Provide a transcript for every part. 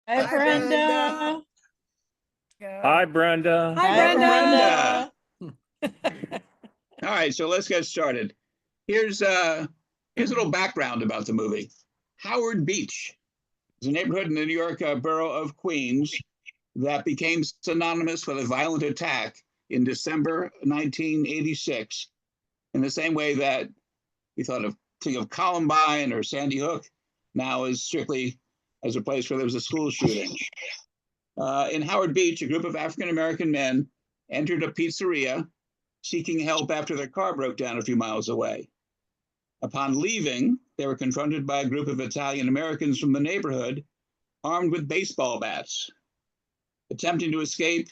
Hi, Hi, Brenda. Brenda. Hi, Brenda. Hi, Hi, Brenda. All right, so let's get started. Here's a little background about the movie. Howard Beach is a neighborhood in the New York borough of Queens that became synonymous with a violent attack in December 1986. In the same way that we think of Columbine or Sandy Hook now as strictly as a place where there was a school shooting. In Howard Beach, a group of African American men entered a pizzeria seeking help after their car broke down a few miles away. Upon leaving, they were confronted by a group of Italian Americans from the neighborhood armed with baseball bats. Attempting to escape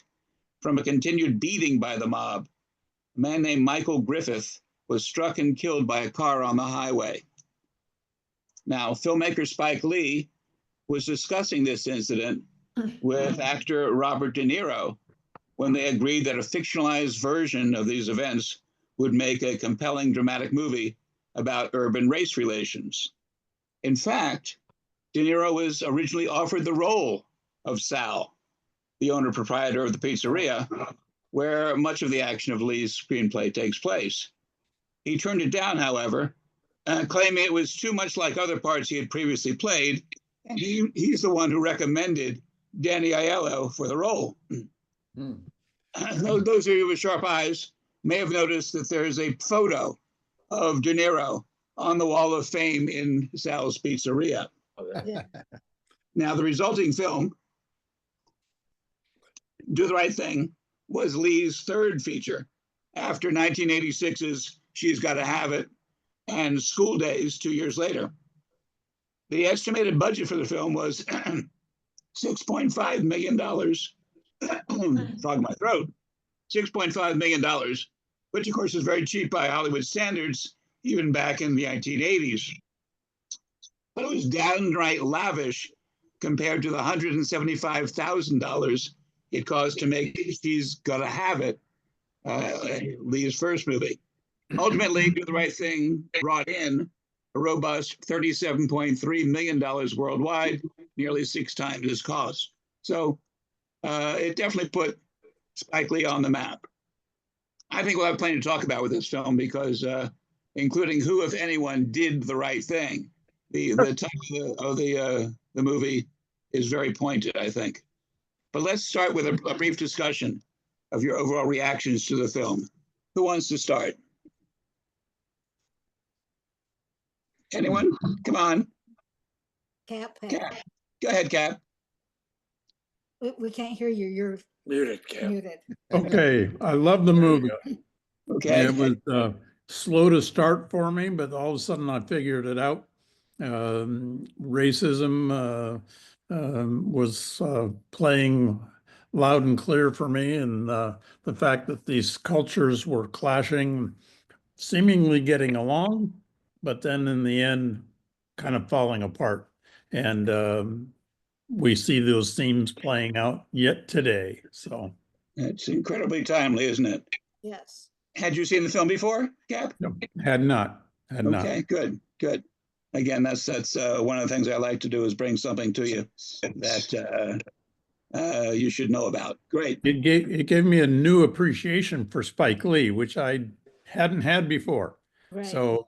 from a continued beating by the mob, a man named Michael Griffith was struck and killed by a car on the highway. Now, filmmaker Spike Lee was discussing this incident with actor Robert De Niro when they agreed that a fictionalized version of these events would make a compelling dramatic movie about urban race relations. In fact, De Niro was originally offered the role of Sal, the owner-proprietor of the pizzeria, where much of the action of Lee's screenplay takes place. He turned it down, however, claiming it was too much like other parts he had previously played, and he's the one who recommended Danny Aiello for the role. Those of you with sharp eyes may have noticed that there's a photo of De Niro on the wall of fame in Sal's Pizzeria. Yeah. Now, the resulting film, Do the Right Thing, was Lee's third feature after 1986's She's Gotta Have It and School Days 2 years later. The estimated budget for the film was $6.5 million. Frog in my throat. $6.5 million, which of course is very cheap by Hollywood standards, even back in the 1980s. But it was downright lavish compared to the $175,000 it cost to make She's Gotta Have It, Lee's first movie. Ultimately, Do the Right Thing brought in a robust $37.3 million worldwide, nearly 6 times its cost. So it definitely put Spike Lee on the map. I think we'll have plenty to talk about with this film because, including who, if anyone, did the right thing. The title of the movie is very pointed, I think. But let's start with a brief discussion of your overall reactions to the film. Who wants to start? Anyone? Come on. Cap. Cap. Go ahead, Cap. We can't hear you. You're Muted, Cap. muted. Okay, I love the movie. Okay. It was slow to start for me, but all of a sudden I figured it out. Racism was playing loud and clear for me, and the fact that these cultures were clashing, seemingly getting along, but then in the end, kind of falling apart. And we see those themes playing out yet today. So It's incredibly timely, isn't it? Yes. Had you seen the film before, Cap? no, had not. Okay, good. Again, that's one of the things I like to do is bring something to you that you should know about. Great. It gave me a new appreciation for Spike Lee, which I hadn't had before. Right. So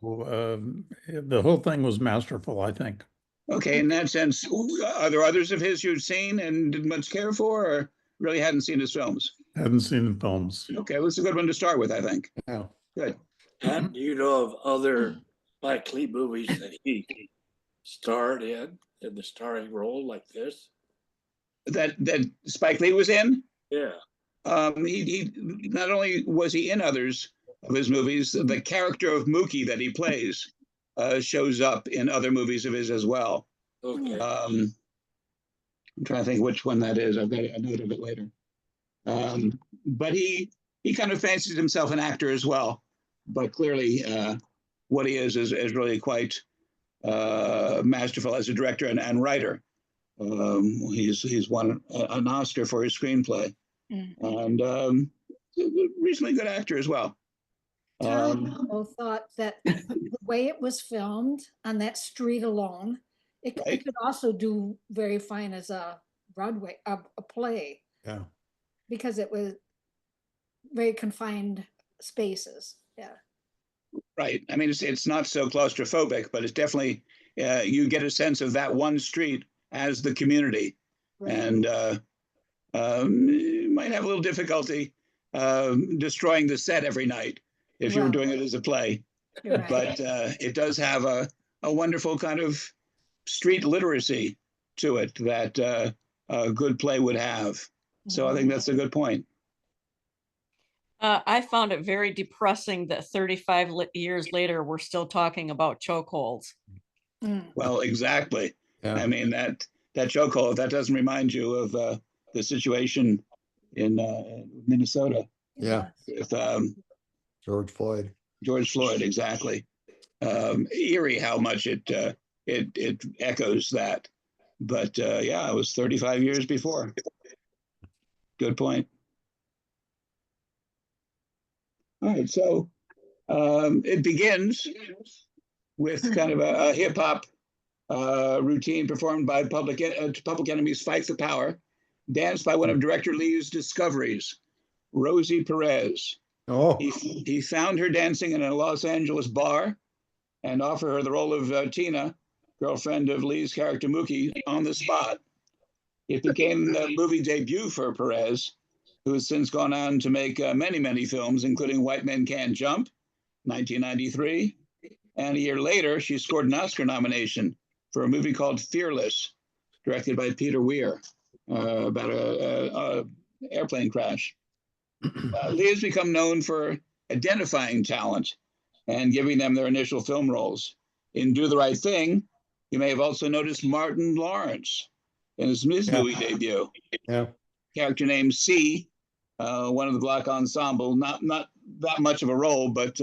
the whole thing was masterful, I think. Okay, in that sense, are there others of his you've seen and didn't much care for, or really hadn't seen his films? Hadn't seen the films. Okay, well, it's a good one to start with, I think. No. Good. Pat, do you know of other Spike Lee movies that he starred in the starring role like this? That Spike Lee was in? Yeah. He not only was he in others of his movies, the character of Mookie that he plays shows up in other movies of his as well. Okay. I'm trying to think which one that is. I've got a note of it later. But he kind of fancies himself an actor as well. But clearly, what he is really quite masterful as a director and writer. He's won an Oscar for his screenplay, and a reasonably good actor as well. Tom thought that the way it was filmed on that street alone, it Right. could also do very fine as a Broadway, a play, Yeah. because it was very confined spaces. Yeah. Right. I mean, it's not so claustrophobic, but it's definitely you get a sense of that one street as the community, Right. and you might have a little difficulty destroying the set every night if you were Well, doing it as a play. You're right. But it does have a wonderful kind of street literacy to it that a good play would have. So I think that's a good point. I found it very depressing that 35 years later, we're still talking about chokeholds. Mm. Well, exactly. Yeah. I mean, that chokehold, that doesn't remind you of the situation in Minnesota Yeah. with George Floyd. George Floyd, exactly. Eerie how much it echoes that. But yeah, it was 35 years before. Good point. All right, so it begins with kind of a hip hop routine performed by Public Enemy's "Fight for Power," danced by one of Director Lee's discoveries, Rosie Perez. Oh, He found her dancing in a Los Angeles bar and offered her the role of Tina, girlfriend of Lee's character Mookie, on the spot. It became the movie debut for Perez, who has since gone on to make many, many films, including White Men Can't Jump, 1993. And a year later, she scored an Oscar nomination for a movie called Fearless, directed by Peter Weir, about a airplane crash. Lee has become known for identifying talent and giving them their initial film roles. In Do the Right Thing, you may have also noticed Martin Lawrence in his movie debut. yeah. Character named C, one of the Black Ensemble, not that much of a role, but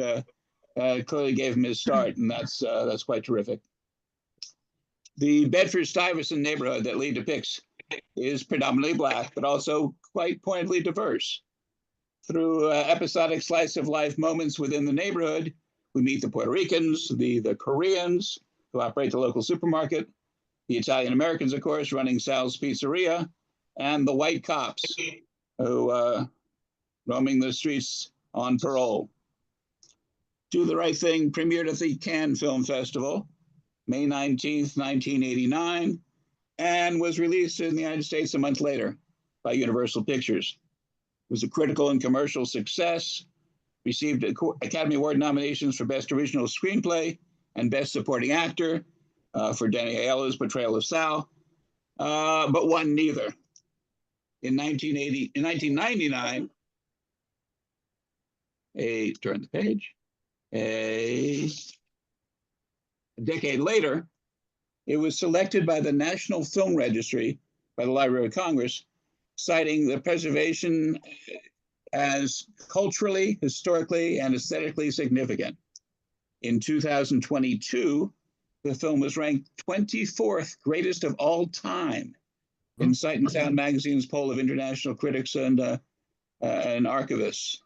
clearly gave him his start, and that's quite terrific. The Bedford-Stuyvesant neighborhood that Lee depicts is predominantly Black, but also quite pointedly diverse. Through episodic slice of life moments within the neighborhood, we meet the Puerto Ricans, the Koreans who operate the local supermarket, the Italian Americans, of course, running Sal's Pizzeria, and the white cops who roaming the streets on parole. Do the Right Thing premiered at the Cannes Film Festival, May 19th, 1989, and was released in the United States a month later by Universal Pictures. It was a critical and commercial success, received Academy Award nominations for Best Original Screenplay and Best Supporting Actor for Danny Aiello's portrayal of Sal, but won neither. In 1999, turn the page, a decade later, it was selected by the National Film Registry, by the Library of Congress, citing the preservation as culturally, historically, and aesthetically significant. In 2022, the film was ranked 24th greatest of all time in Sight and Sound magazine's poll of international critics and archivists.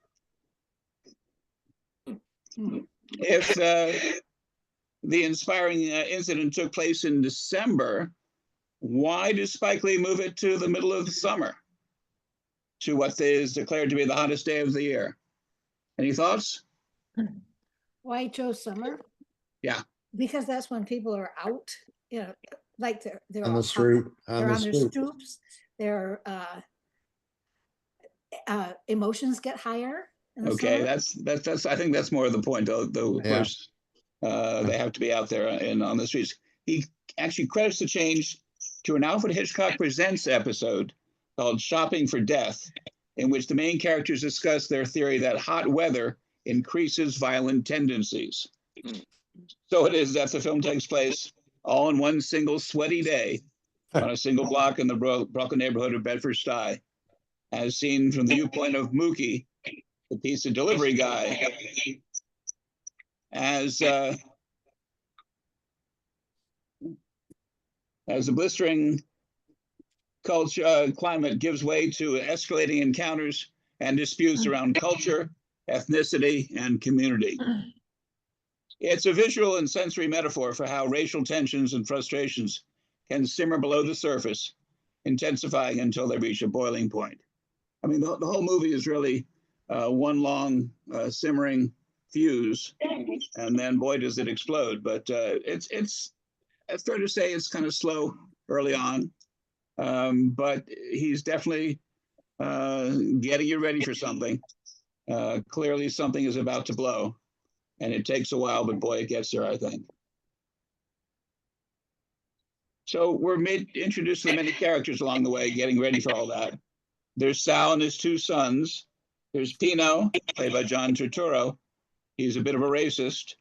If the inspiring incident took place in December, why did Spike Lee move it to the middle of the summer, to what is declared to be the hottest day of the year? Any thoughts? Why chose summer? Yeah. Because that's when people are out, like they're On the out- street. They're on their stoops. Their emotions get higher. in the Okay, summer. that's. I think that's more of the point, though. Of Yeah. course, they have to be out there and on the streets. He actually credits the change to an Alfred Hitchcock Presents episode called "Shopping for Death," in which the main characters discuss their theory that hot weather increases violent tendencies. So it is that the film takes place all in one single sweaty day on a single block in the Brooklyn neighborhood of Bedford-Stuyvesant, as seen from the viewpoint of Mookie, the pizza delivery guy. As the blistering climate gives way to escalating encounters and disputes around culture, ethnicity, and community. It's a visual and sensory metaphor for how racial tensions and frustrations can simmer below the surface intensifying until they reach a boiling point. I mean, the whole movie is really one long simmering fuse, and then boy, does it explode. But it's fair to say it's kind of slow early on, but he's definitely getting you ready for something. Clearly, something is about to blow, and it takes a while, but boy, it gets there, I think. So we're introduced to the many characters along the way, getting ready for all that. There's Sal and his two sons. There's Pino, played by John Turturro. He's a bit of a racist,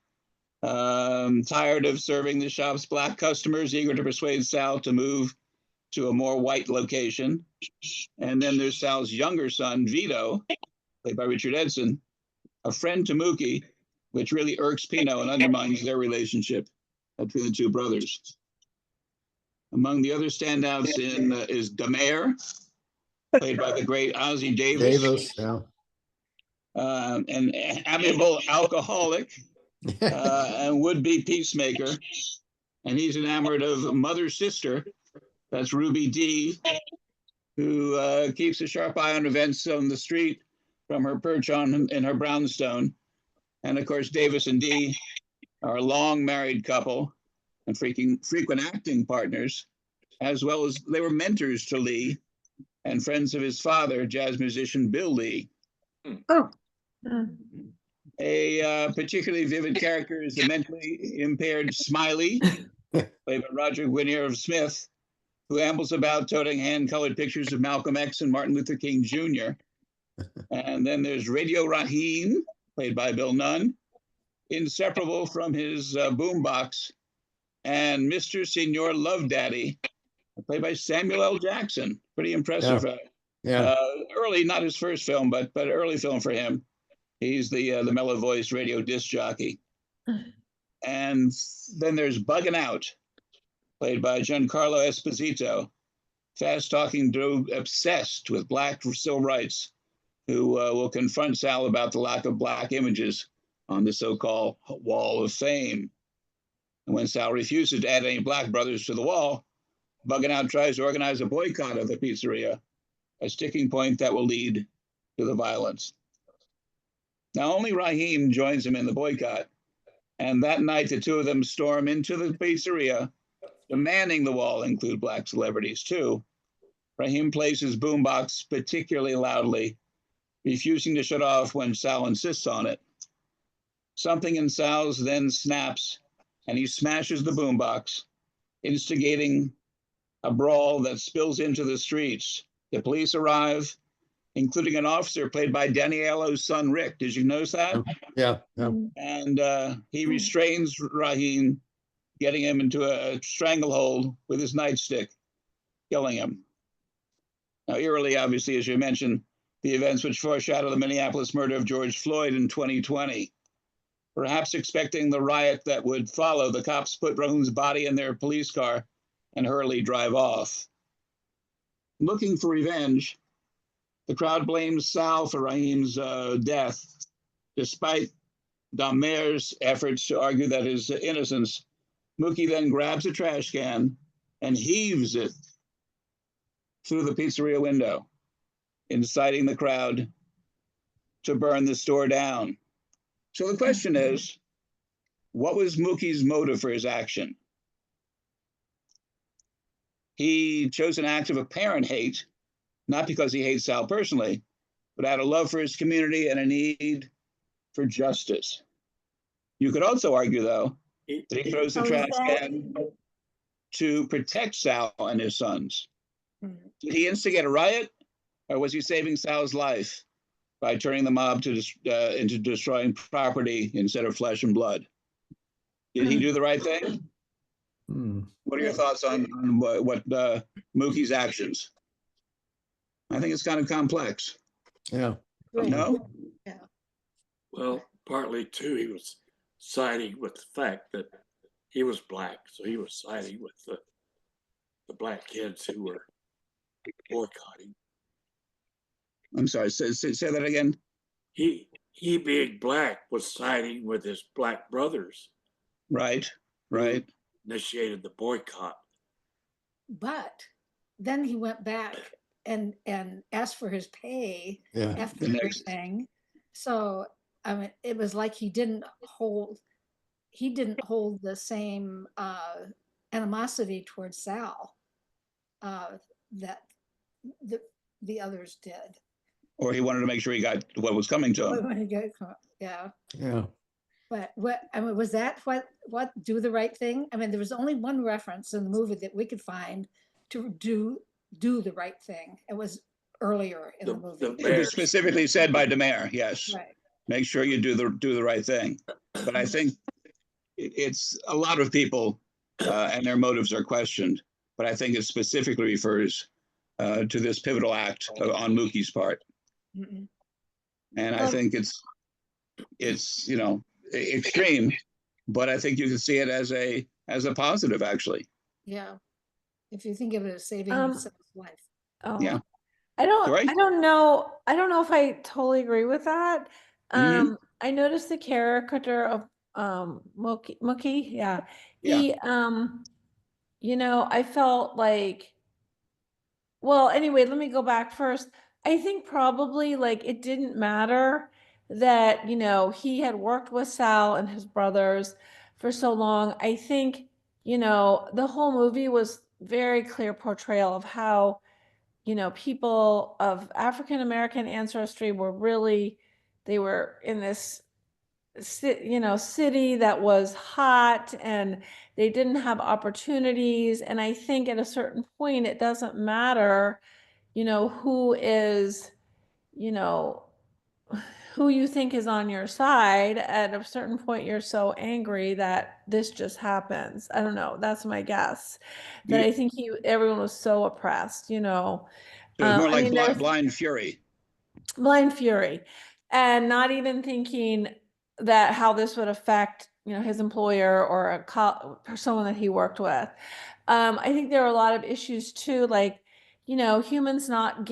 tired of serving the shop's black customers, eager to persuade Sal to move to a more white location. And then there's Sal's younger son, Vito, played by Richard Edson, a friend to Mookie, which really irks Pino and undermines their relationship between the two brothers. Among the other standouts is the mayor, played by the great Ozzie Davis. Davis, yeah. An amiable alcoholic and would-be peacemaker. And he's enamored of Mother's sister, that's Ruby Dee, who keeps a sharp eye on events on the street from her perch in her brownstone. And of course, Davis and Dee are a long married couple and frequent acting partners, as well as they were mentors to Lee and friends of his father, jazz musician Bill Lee. Oh. A particularly vivid character is the mentally impaired Smiley, played by Roger Guinier of Smith, who ambles about toting hand-colored pictures of Malcolm X and Martin Luther King Jr. And then there's Radio Raheem, played by Bill Nunn, inseparable from his boombox, and Mr. Senor Love Daddy, played by Samuel L. Jackson. Pretty impressive. Yeah. Early, not his first film, but early film for him. He's the mellow voiced radio disc jockey. And then there's Buggin' Out, played by Giancarlo Esposito, fast-talking dude obsessed with black civil rights, who will confront Sal about the lack of black images on the so-called Wall of Fame. And when Sal refuses to add any black brothers to the wall, Buggin' Out tries to organize a boycott of the pizzeria, a sticking point that will lead to the violence. Now, only Raheem joins him in the boycott, and that night the two of them storm into the pizzeria, demanding the wall include black celebrities too. Raheem plays his boombox particularly loudly, refusing to shut off when Sal insists on it. Something in Sal's then snaps, and he smashes the boombox, instigating a brawl that spills into the streets. The police arrive, including an officer played by Danny Aiello's son, Rick. Did you notice that? Yeah. And he restrains Raheem, getting him into a stranglehold with his nightstick, killing him. Now, eerily, obviously, as you mentioned, the events which foreshadow the Minneapolis murder of George Floyd in 2020. Perhaps expecting the riot that would follow, the cops put Raheem's body in their police car and hurriedly drive off. Looking for revenge, the crowd blames Sal for Raheem's death, despite Damer's efforts to argue that his innocence. Mookie then grabs a trash can and heaves it through the pizzeria window, inciting the crowd to burn the store down. So the question is, what was Mookie's motive for his action? He chose an act of apparent hate, not because he hates Sal personally, but out of love for his community and a need for justice. You could also argue, though, that he throws the trash can to protect Sal and his sons. Did he instigate a riot, or was he saving Sal's life by turning the mob into destroying property instead of flesh and blood? Did he do the right thing? What are your thoughts on what Mookie's actions? I think it's kind of complex. Yeah. No? Well, partly too, he was siding with the fact that he was black, so he was siding with the black kids who were boycotting. I'm sorry, say that again. He being black was siding with his black brothers. Right. Initiated the boycott. But then he went back and asked for his pay Yeah. after The next- everything. So, I mean, it was like he didn't hold the same animosity towards Sal that the others did. Or he wanted to make sure he got what was coming to him. When he got- Yeah. Yeah. But I mean, was that what do the right thing? I mean, there was only one reference in the movie that we could find to do the right thing. It was earlier in the movie. It was Bears. specifically said by DeMare, yes. Right. Make sure you do the right thing. But I think it's a lot of people and their motives are questioned. But I think it specifically refers to this pivotal act on Mookie's part. Mm-mm. And I think it's extreme, but I think you can see it as a positive, actually. Yeah. If you think of it as saving Um, Sal's life. Oh. Yeah. I don't know if I totally agree with that. Mhm. I noticed the character of Mookie, yeah. Yeah. He I felt like, well, anyway, let me go back first. I think probably like it didn't matter that, he had worked with Sal and his brothers for so long. I think, the whole movie was very clear portrayal of how, people of African American ancestry they were in this city that was hot and they didn't have opportunities. And I think at a certain point, it doesn't matter, who is, you know, who you think is on your side. At a certain point, you're so angry that this just happens. I don't know. That's my guess. That I think everyone was so oppressed, It was more like there's blind fury. blind fury, and not even thinking that how this would affect, his employer or or someone that he worked with. I think there are a lot of issues too, like, humans not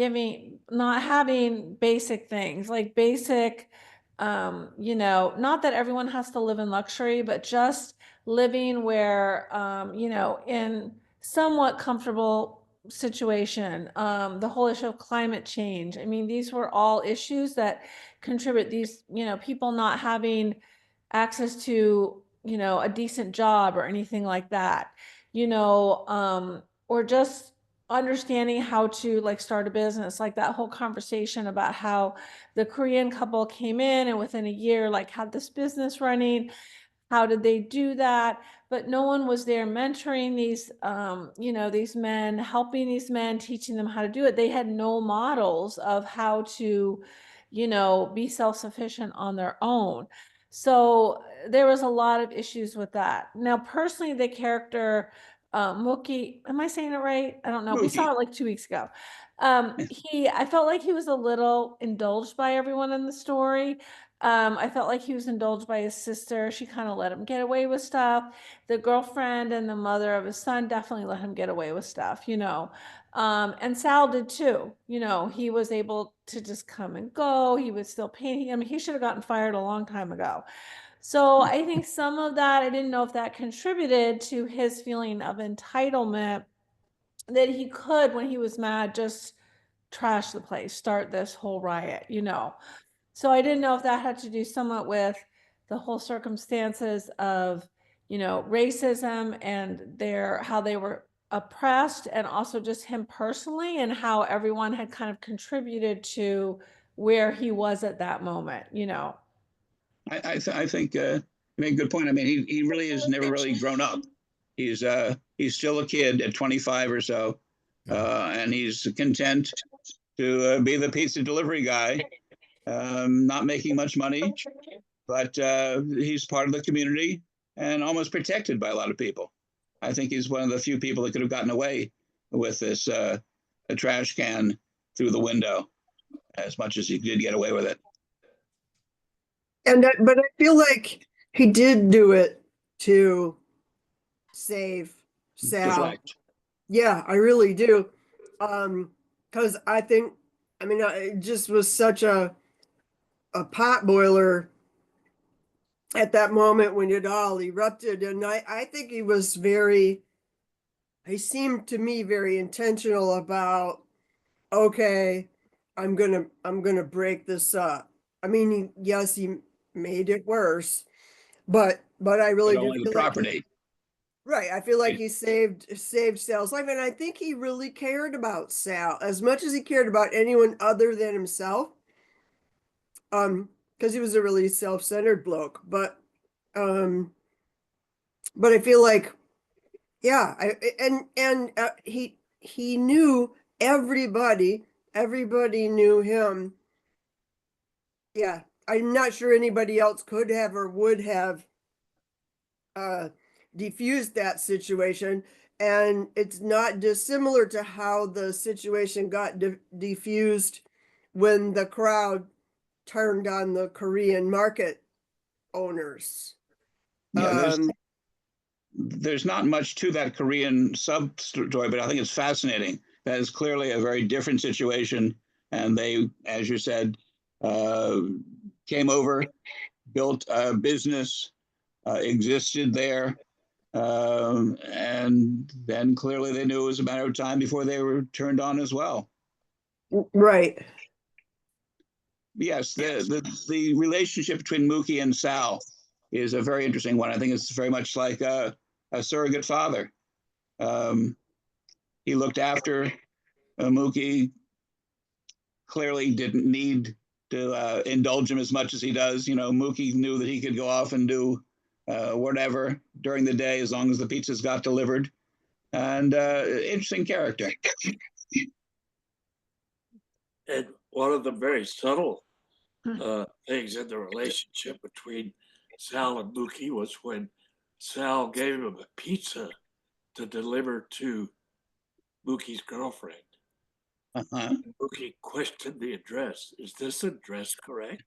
having basic things, like basic, not that everyone has to live in luxury, but just living where, in somewhat comfortable situation, the whole issue of climate change. I mean, these were all issues that contribute these, people not having access to, a decent job or anything like that, or just understanding how to like start a business, like that whole conversation about how the Korean couple came in and within a year, like had this business running. How did they do that? But no one was there mentoring these, these men, helping these men, teaching them how to do it. They had no models of how to, be self-sufficient on their own. So there was a lot of issues with that. Now, personally, the character, Mookie, am I saying it right? I don't know. We saw Mookie. it like 2 weeks ago. I felt like he was a little indulged by everyone in the story. I felt like he was indulged by his sister. She kind of let him get away with stuff. The girlfriend and the mother of his son definitely let him get away with stuff, and Sal did too. He was able to just come and go. He was still paying. I mean, he should have gotten fired a long time ago. So I think some of that, I didn't know if that contributed to his feeling of entitlement, that he could, when he was mad, just trash the place, start this whole riot, So I didn't know if that had to do somewhat with the whole circumstances of, racism and how they were oppressed, and also just him personally and how everyone had kind of contributed to where he was at that moment, I think you make a good point. I mean, he really has never really grown up. He's still a kid at 25 or so, and he's content to be the pizza delivery guy, not making much money, but he's part of the community and almost protected by a lot of people. I think he's one of the few people that could have gotten away with this a trash can through the window, as much as he did get away with it. But I feel like he did do it to save Sal. Deflect. Yeah, I really do. Because it just was such a pot boiler at that moment when it all erupted. And I think he was very he seemed to me very intentional about, okay, I'm gonna break this up. I mean, yes, he made it worse, but I really But do only the feel like property. right. I feel like Right. he saved Sal's life, and I think he really cared about Sal as much as he cared about anyone other than himself. Because he was a really self-centered bloke, but I feel like, yeah, he knew everybody. Everybody knew him. Yeah, I'm not sure anybody else could have or would have defused that situation. And it's not dissimilar to how the situation got defused when the crowd turned on the Korean market owners. Yeah, Um, there's not much to that Korean sub story, but I think it's fascinating. That is clearly a very different situation. And they, as you said, came over, built a business, existed there. And then clearly they knew it was a matter of time before they were turned on as well. right. Yes, the relationship between Mookie and Sal is a very interesting one. I think it's very much like a surrogate father. He looked after Mookie, clearly didn't need to indulge him as much as he does. Mookie knew that he could go off and do whatever during the day as long as the pizzas got delivered. And interesting character. And one of the very subtle things in the relationship between Sal and Mookie was when Sal gave him a pizza to deliver to Mookie's girlfriend. Uh-huh. Mookie questioned the address. Is this address correct?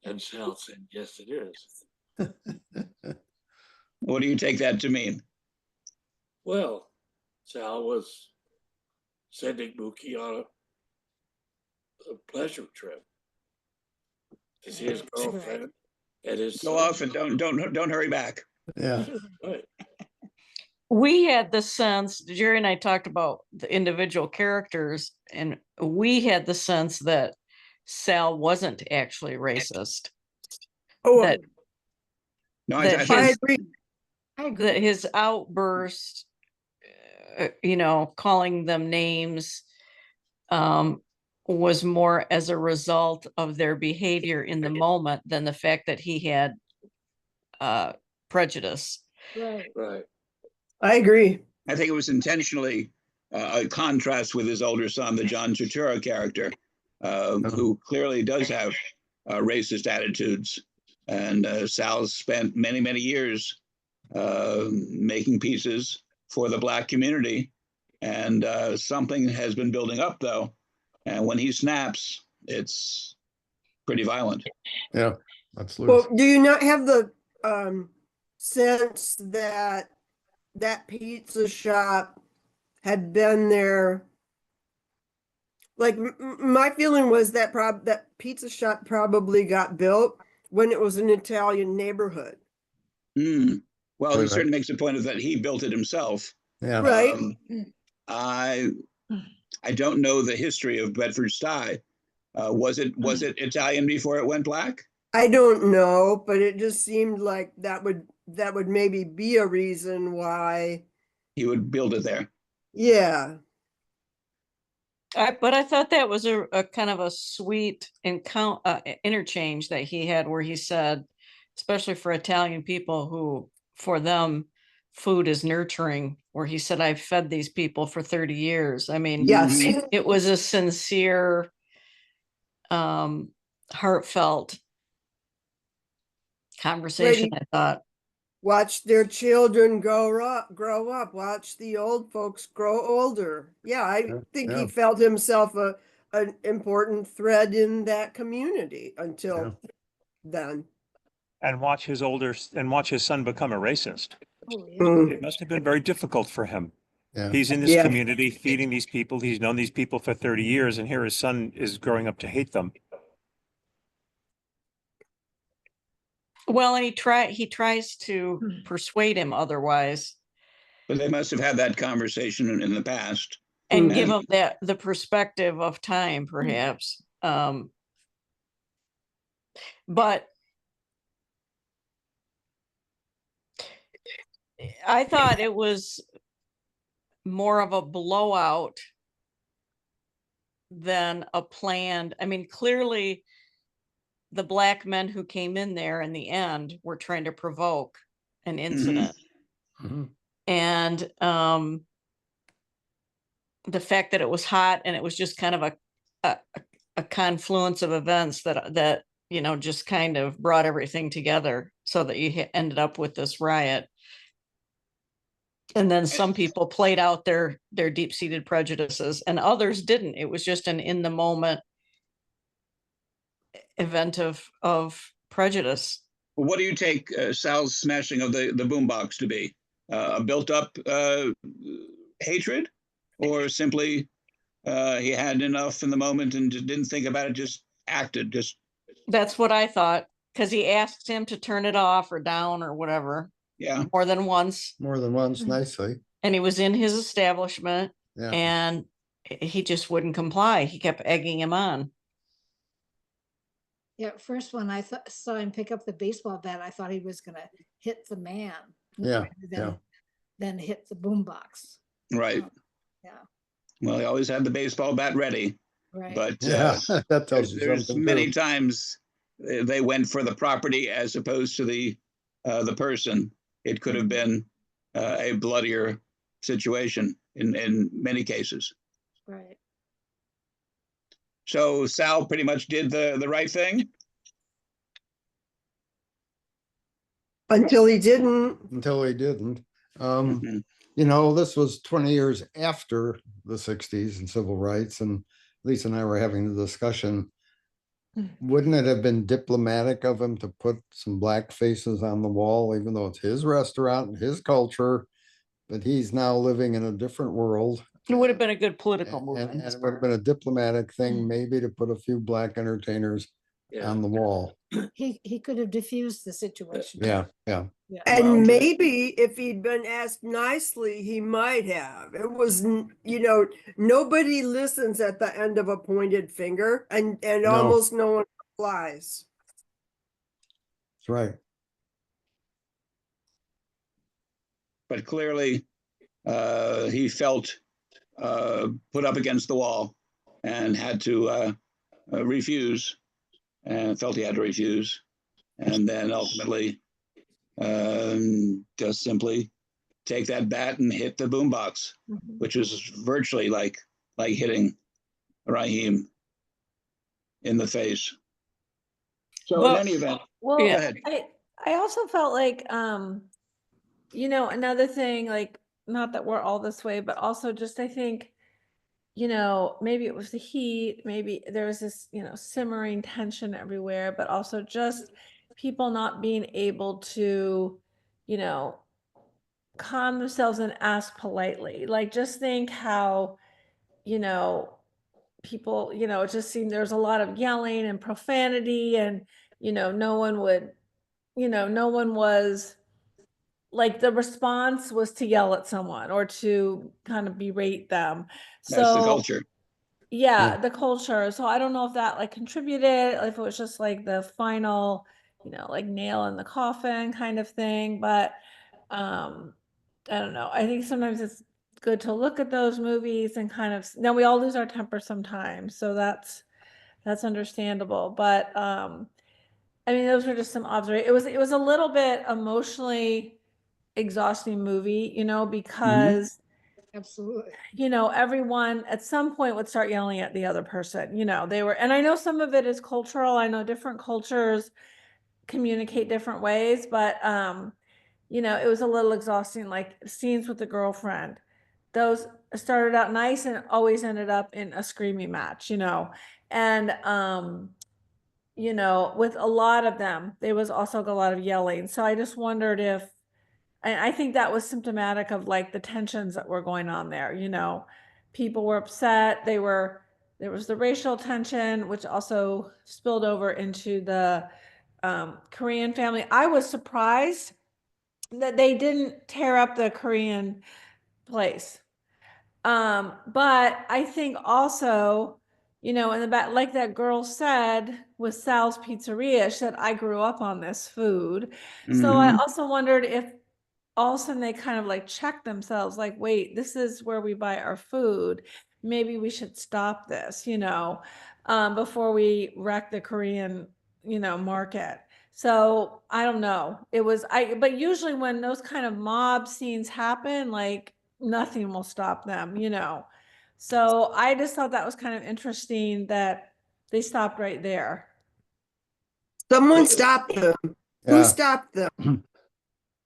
And Sal said, yes, it is. What do you take that to mean? Well, Sal was sending Mookie on a pleasure trip to see his girlfriend and his Go son. off and don't hurry back. Yeah. Right. We had the sense, Jerry and I talked about the individual characters, and we had the sense that Sal wasn't actually racist. Oh, That No, that I I think agree. I agree. that his outburst, calling them names, was more as a result of their behavior in the moment than the fact that he had prejudice. Right. Right. I agree. I think it was intentionally a contrast with his older son, the John Turturro character, who clearly does have racist attitudes. And Sal's spent many, many years making pieces for the Black community. And something has been building up, though. And when he snaps, it's pretty violent. Yeah. Absolutely. Well, do you not have the sense that that pizza shop had been there? Like my feeling was that that pizza shop probably got built when it was an Italian neighborhood. Mm. Well, he Right. certainly makes a point of that he built it himself. Yeah. Right. I don't know the history of Bedford-Stuy. Was it Italian before it went black? I don't know, but it just seemed like that would maybe be a reason why. He would build it there. Yeah. But I thought that was a kind of a sweet interchange that he had, where he said, especially for Italian people who, for them, food is nurturing, where he said, I've fed these people for 30 years. I mean, Yes. it was a sincere, heartfelt conversation, Lady- I thought. Watch their children grow up. Watch the old folks grow older. Yeah, I think yeah. he felt himself an important thread in that community until then. And watch his son become a racist. Oh, yeah. Mm, It must have been very difficult for him. Yeah. He's in this Yeah. community, feeding these people. He's known these people for 30 years, and here his son is growing up to hate them. Well, and he tries to persuade him otherwise. But they must have had that conversation in the past. And Mm. give them that, the perspective of time, perhaps. But I thought it was more of a blowout than a planned. I mean, clearly the black men who came in there in the end were trying to provoke an incident. Mhm. And the fact that it was hot and it was just kind of a confluence of events that you know, just kind of brought everything together so that you ended up with this riot. And then some people played out their deep-seated prejudices and others didn't. It was just an in the moment event of prejudice. What do you take Sal's smashing of the boombox to be? A built-up hatred, or simply he had enough in the moment and just didn't think about it, just acted, just That's what I thought, because he asked him to turn it off or down or whatever yeah. more than once. More than once, Mhm. nicely. And he was in his establishment Yeah. and he just wouldn't comply. He kept egging him on. Yeah, first when I saw him pick up the baseball bat, I thought he was gonna hit the man. Yeah, rather yeah. Than hit the boombox. Right. Yeah, Well, he always had the baseball bat ready, right. but Yeah, that tells you there's something many too. times they went for the property as opposed to the person. It could have been a bloodier situation in many cases. Right. So Sal pretty much did the right thing. Until he didn't. Until he didn't. Mhm. You know, this was 20 years after the 60s and civil rights, and Lisa and I were having the discussion. Wouldn't it have been diplomatic of him to put some black faces on the wall, even though it's his restaurant and his culture, but he's now living in a different world? It would have been a good political And, move on and his it would have part. been a diplomatic thing, maybe, to put a few black entertainers Yeah. on the wall. He could have diffused the situation. Yeah, yeah. Yeah. And Well, maybe if he'd been asked nicely, he might have. It was, you know, nobody listens at the end of a pointed finger, and No. almost no one replies. That's right. but clearly he felt put up against the wall and had to refuse, and felt he had to refuse, and then ultimately just simply take that bat and hit the boombox, Mhm. which was virtually like hitting Raheem in the face. So Well- in any event, Well, go ahead. I also felt like, you know, another thing, like, not that we're all this way, but also just, I think, you know, maybe it was the heat, maybe there was this, you know, simmering tension everywhere, but also just people not being able to, you know, calm themselves and ask politely. Like, just think how, you know, people, you know, it just seemed there's a lot of yelling and profanity, and, you know, no one would, you know, no one was like, the response was to yell at someone or to kind of berate them. That's the So culture. yeah, the culture. So I don't know if that like contributed, if it was just like the final, you know, like nail in the coffin kind of thing. But I don't know. I think sometimes it's good to look at those movies and kind of, now we all lose our temper sometimes. So that's understandable. But I mean, those were just some observations. It was a little bit emotionally exhausting movie, you know, because Absolutely. you know, everyone at some point would start yelling at the other person, you know, they were, and I know some of it is cultural. I know different cultures communicate different ways, but you know, it was a little exhausting, like scenes with the girlfriend. Those started out nice and always ended up in a screaming match, you know. And you know, with a lot of them, there was also a lot of yelling. So I just wondered if, and I think that was symptomatic of like the tensions that were going on there, you know. People were upset, there was the racial tension, which also spilled over into the Korean family. I was surprised that they didn't tear up the Korean place. But I think also, you know, in the back, like that girl said with Sal's Pizzeria, she said, I grew up on this food. So I Mhm. also wondered if all of a sudden they kind of like check themselves, like, wait, this is where we buy our food. Maybe we should stop this, you know, before we wreck the Korean, you know, market. So I don't know. But usually when those kind of mob scenes happen, like nothing will stop them, you know. So I just thought that was kind of interesting that they stopped right there. Someone stopped them. Who Yeah, stopped them?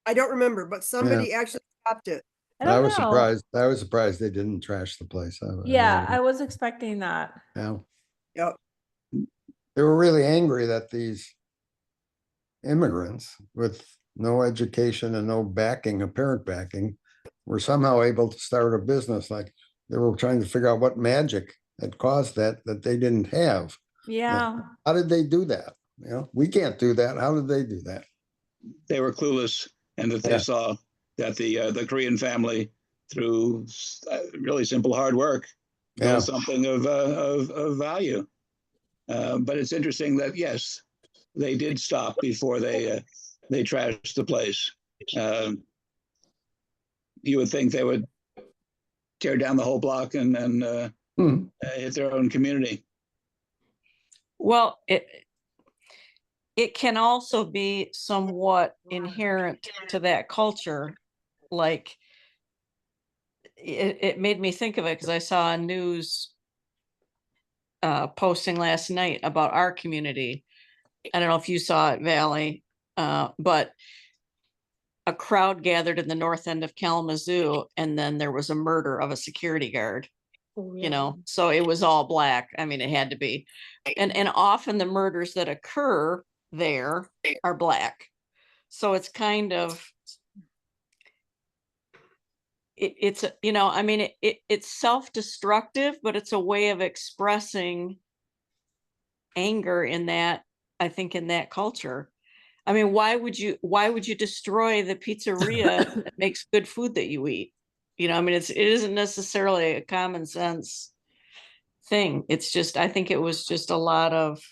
I don't remember, but somebody actually stopped it. I I don't was know. surprised. I was surprised they didn't trash the place. Yeah, I was expecting that. Yeah, Yep. they were really angry that these immigrants with no education and no backing, apparent backing, were somehow able to start a business. Like they were trying to figure out what magic had caused that they didn't have. Yeah. How did they do that? You know, we can't do that. How did they do that? They were clueless, and that they Yeah. saw that the Korean family, through really simple hard work, Yeah. built something of value. But it's interesting that yes, they did stop before they trashed the place. You would think they would tear down the whole block and Hmm. hit their own community. Well, it can also be somewhat inherent to that culture. Like it made me think of it because I saw a news posting last night about our community. I don't know if you saw it, Valley, but a crowd gathered in the north end of Kalamazoo, and then there was a murder of a security guard. You know, so it was all black. I mean, it had to be. And often the murders that occur there are black. So it's kind of it's you know, I mean it's self-destructive, but it's a way of expressing anger in that, I think, in that culture. I mean, why would you destroy the pizzeria that makes good food that you eat? You know, I mean, it isn't necessarily a common sense thing. It's just, I think it was just a lot of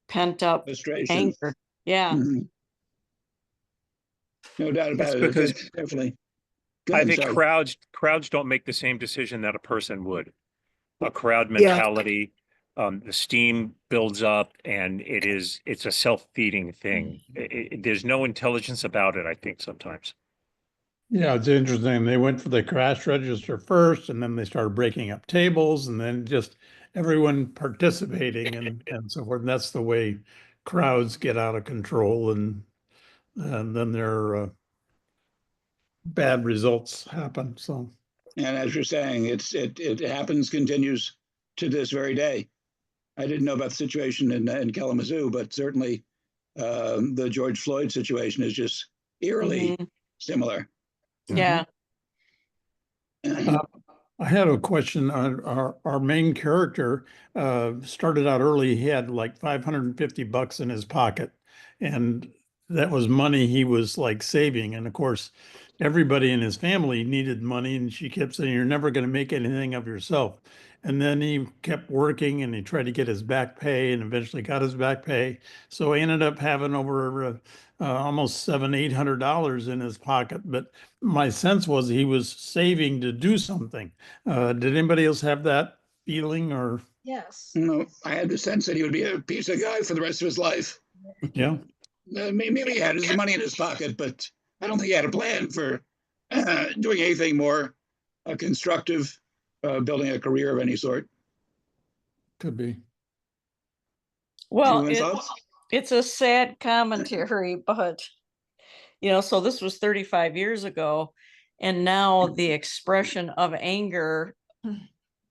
pent up Frustration. anger. Yeah. Mhm. No doubt That's about it. because It's definitely. Go I ahead, think sorry. crowds don't make the same decision that a person would. A crowd Yeah. mentality, the steam builds up, and it's a self-feeding thing. There's no intelligence about it, I think, sometimes. Yeah, it's interesting. They went for the cash register first, and then they started breaking up tables, and then just everyone participating and so forth. And that's the way crowds get out of control, and then their bad results happen. So And as you're saying, it happens, continues to this very day. I didn't know about the situation in Kalamazoo, but certainly the George Floyd situation is just eerily Mhm. similar. Yeah. I had a question. Our main character started out early. He had like $550 in his pocket, and that was money he was like saving. And of course, everybody in his family needed money, and she kept saying, "You're never going to make anything of yourself." And then he kept working, and he tried to get his back pay, and eventually got his back pay. So he ended up having over almost $700-800 in his pocket. But my sense was he was saving to do something. Did anybody else have that feeling or? Yes. No, I had the sense that he would be a piece of guy for the rest of his life. Yeah, Maybe he had his money in his pocket, but I don't think he had a plan for doing anything more constructive, building a career of any sort. could be. Well, Anyone thoughts? it's a sad commentary, but you know, so this was 35 years ago, and now the expression of anger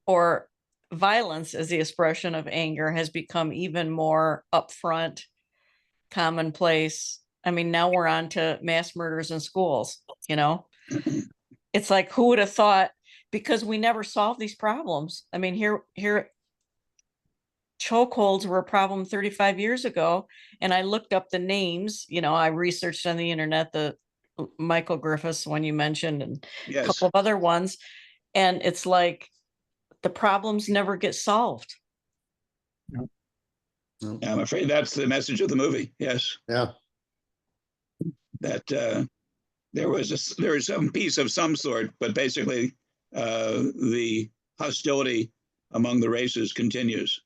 or violence as the expression of anger has become even more upfront, commonplace. I mean, now we're on to mass murders in schools, you know? It's like, who would have thought, because we never solved these problems. I mean, here chokeholds were a problem 35 years ago. And I looked up the names, I researched on the internet, the Michael Griffiths one you mentioned and a Yes, couple of other ones. And it's like the problems never get solved. I'm afraid that's the message of the movie. Yes, Yeah, that there is some peace of some sort, but basically the hostility among the races continues.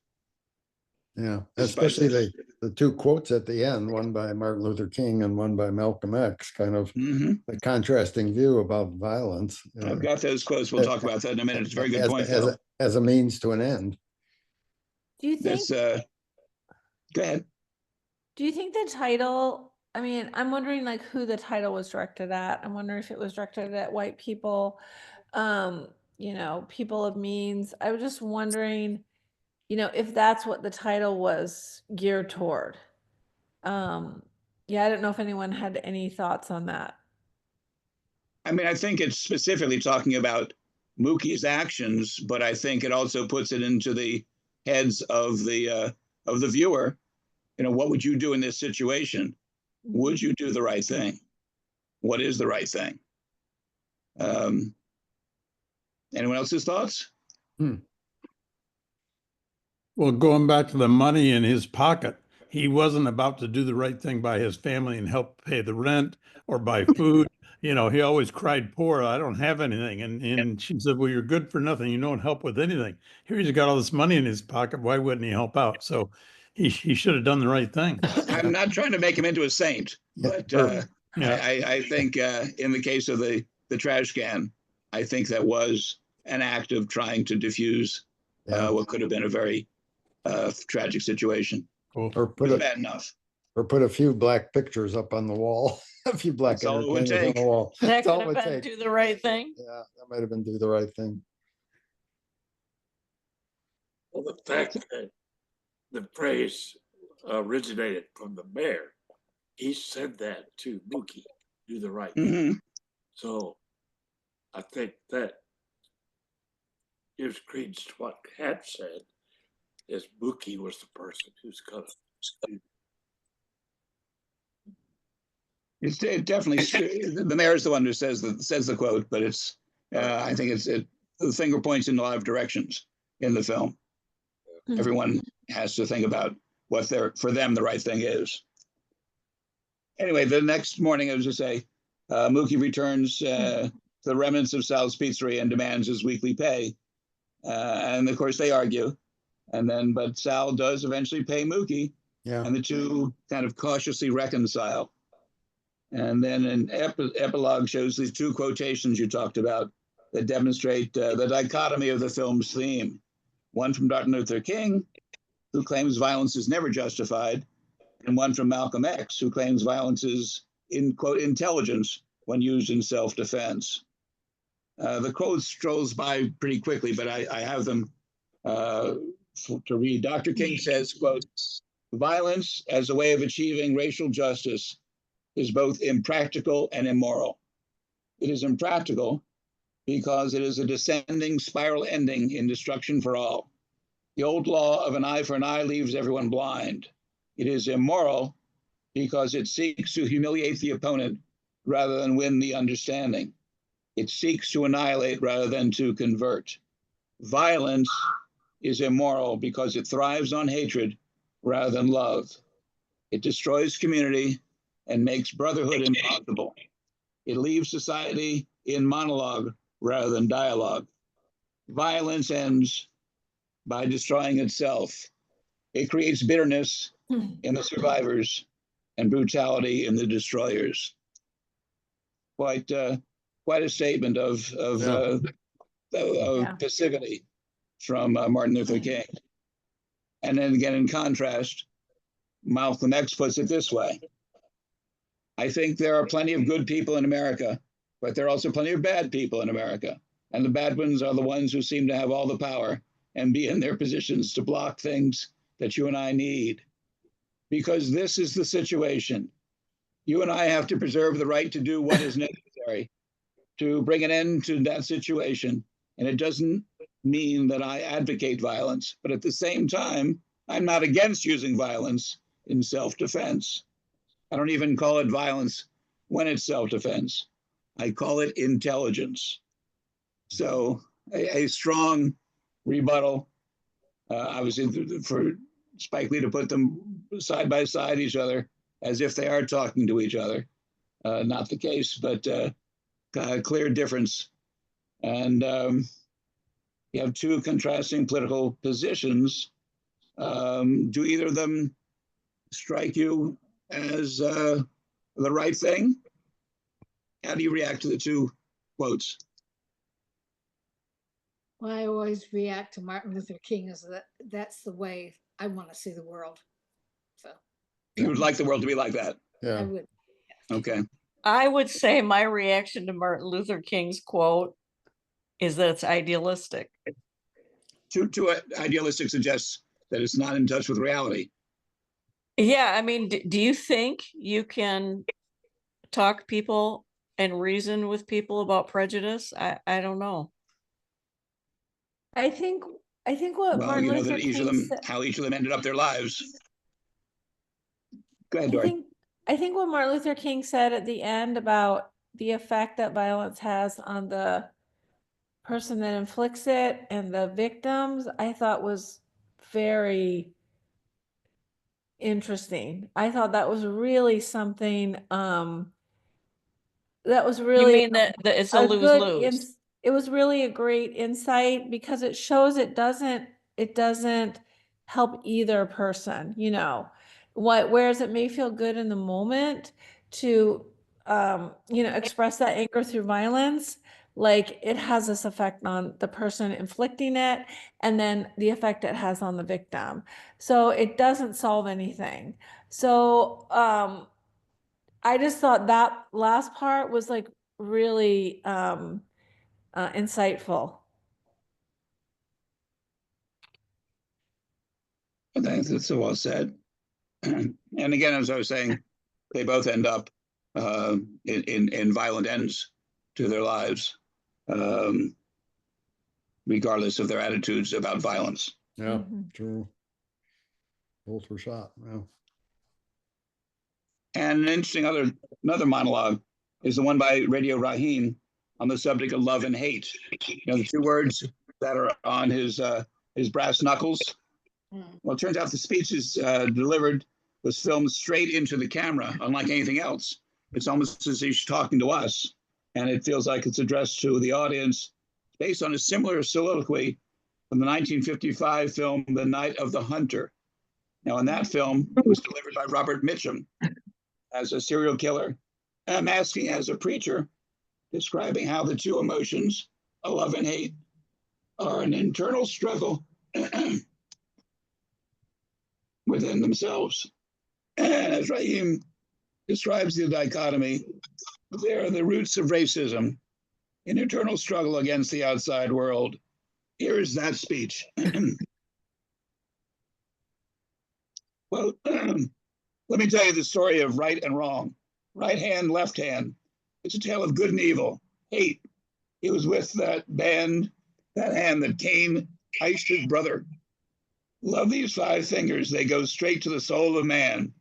yeah. Despite Especially this. the two quotes at the end, one by Martin Luther King and one by Malcolm X, kind of Mhm. a contrasting view about violence. I've got those quotes. We'll talk about that in a minute. It's a very good point, as, though. as a means to an end. Do you think? That's go ahead. Do you think the title? I mean, I'm wondering like who the title was directed at. I'm wondering if it was directed at white people, people of means. I was just wondering, if that's what the title was geared toward. Yeah, I don't know if anyone had any thoughts on that. I mean, I think it's specifically talking about Mookie's actions, but I think it also puts it into the heads of the viewer. What would you do in this situation? Would you do the right thing? What is the right thing? Anyone else's thoughts? Well, going back to the money in his pocket, he wasn't about to do the right thing by his family and help pay the rent or buy food. He always cried poor. I don't have anything. And she said, well, you're good for nothing. You don't help with anything. Here he's got all this money in his pocket. Why wouldn't he help out? So he should have done the right thing. I'm not trying to make him into a saint, but I think in the case of the trash can, I think that was an act of trying to diffuse what could have been a very tragic situation. Cool. Or put bad enough. Or put a few black pictures up on the wall. A few black That's all it would entertainers on take. the wall. That That's all could it have would been take. do the right thing. Yeah, that might have been do the right thing. Well, the fact that the phrase originated from the mayor, he said that to Mookie, do the right thing. Mhm. So I think that gives credence to what Hat said, is Mookie was the person who's gonna do. It's definitely the mayor is the one who says the quote, but it's I think the finger points in a lot of directions in the film. Everyone has to think about what for them the right thing is. Anyway, the next morning, as I say, Mookie returns the remnants of Sal's Pizzeria and demands his weekly pay, and of course they argue, but Sal does eventually pay Mookie, and the two kind of cautiously reconcile. And then an epilogue shows these two quotations you talked about that demonstrate the dichotomy of the film's theme. One from Martin Luther King, who claims violence is never justified, and one from Malcolm X, who claims violence is, in quote, intelligence when used in self-defense. The quote strolls by pretty quickly, but I have them to read. Dr. King says, quote, violence as a way of achieving racial justice is both impractical and immoral. It is impractical because it is a descending spiral ending in destruction for all. The old law of an eye for an eye leaves everyone blind. It is immoral because it seeks to humiliate the opponent rather than win the understanding. It seeks to annihilate rather than to convert. Violence is immoral because it thrives on hatred rather than love. It destroys community and makes brotherhood impossible. It leaves society in monologue rather than dialogue. Violence ends by destroying itself. It creates bitterness in the survivors and brutality in the destroyers. Quite a statement of passivity from Martin Luther King. And then again, in contrast, Malcolm X puts it this way. I think there are plenty of good people in America, but there are also plenty of bad people in America. And the bad ones are the ones who seem to have all the power and be in their positions to block things that you and I need. Because this is the situation. You and I have to preserve the right to do what is necessary to bring an end to that situation. And it doesn't mean that I advocate violence, but at the same time, I'm not against using violence in self-defense. I don't even call it violence when it's self-defense. I call it intelligence. So a strong rebuttal. I was for Spike Lee to put them side by side each other as if they are talking to each other. Not the case, but a clear difference. And you have two contrasting political positions. Do either of them strike you as the right thing? How do you react to the two quotes? Well, I always react to Martin Luther King as that's the way I want to see the world. So You would like the world to be like that? I Yeah. would. Okay. I would say my reaction to Martin Luther King's quote is that it's idealistic. Too idealistic suggests that it's not in touch with reality. Yeah, I mean, do you think you can talk people and reason with people about prejudice? I don't know. I think what Well, Martin you know Luther that each of King them, said. how each of them ended up their lives. Go ahead, Dory. I think what Martin Luther King said at the end about the effect that violence has on the person that inflicts it and the victims, I thought was very interesting. I thought that was really something that was You really mean that it's a a good lose-lose? it was really a great insight because it shows it doesn't help either person, you know. Whereas it may feel good in the moment to express that anger through violence, like it has this effect on the person inflicting it and then the effect it has on the victim. So it doesn't solve anything. So I just thought that last part was like really insightful. I think that's so well said. And again, as I was saying, they both end up in violent ends to their lives, regardless of their attitudes about violence. Yeah, Mhm. true. Both were shot. Yeah. And an interesting another monologue is the one by Radio Raheem on the subject of love and hate. You know, the two words that are on his brass knuckles. Well, it turns out the speech is delivered, was filmed straight into the camera, unlike anything else. It's almost as if he's talking to us, and it feels like it's addressed to the audience, based on a similar soliloquy from the 1955 film, The Night of the Hunter. Now, in that film, it was delivered by Robert Mitchum as a serial killer. And I'm asking as a preacher, describing how the two emotions, love and hate, are an internal struggle within themselves. And as Raheem describes the dichotomy, they are the roots of racism, an internal struggle against the outside world. Here is that speech. Well, let me tell you the story of right and wrong. Right hand, left hand. It's a tale of good and evil. Hate. He was with that band, that hand that Cain iced his brother. Love these five fingers. They go straight to the soul of man.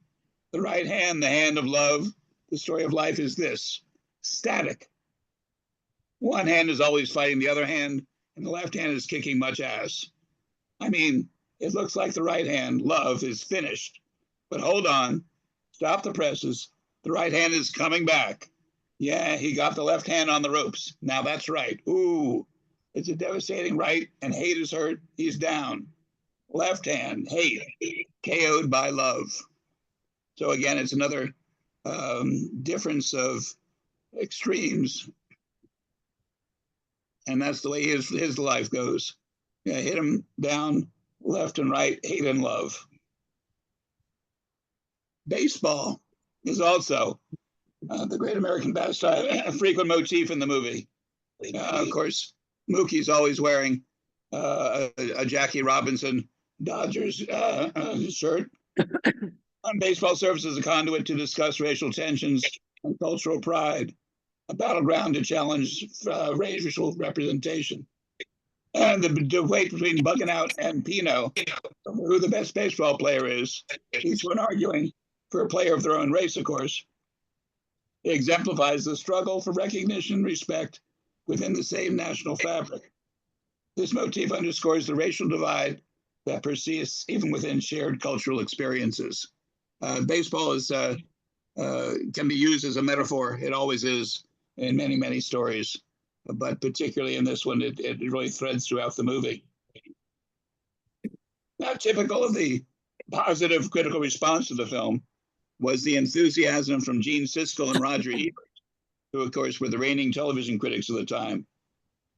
The right hand, the hand of love. The story of life is this: static. One hand is always fighting the other hand, and the left hand is kicking much ass. I mean, it looks like the right hand, love, is finished. But hold on, stop the presses. The right hand is coming back. Yeah, he got the left hand on the ropes. Now that's right. Ooh, it's a devastating right, and hate is hurt. He's down. Left hand, hate, KO'd by love. So again, it's another difference of extremes. And that's the way his life goes. Yeah, hit him down, left and right, hate and love. Baseball is also the great American pastime, a frequent motif in the movie. Of course, Mookie's always wearing a Jackie Robinson Dodgers shirt. Baseball serves as a conduit to discuss racial tensions and cultural pride, a battleground to challenge racial representation. And the debate between Bugganout and Pino over who the best baseball player is, each one arguing for a player of their own race, of course, exemplifies the struggle for recognition and respect within the same national fabric. This motif underscores the racial divide that persists even within shared cultural experiences. Baseball is can be used as a metaphor. It always is in many, many stories, but particularly in this one, it really threads throughout the movie. Now, typical of the positive critical response to the film was the enthusiasm from Gene Siskel and Roger Ebert, who, of course, were the reigning television critics of the time.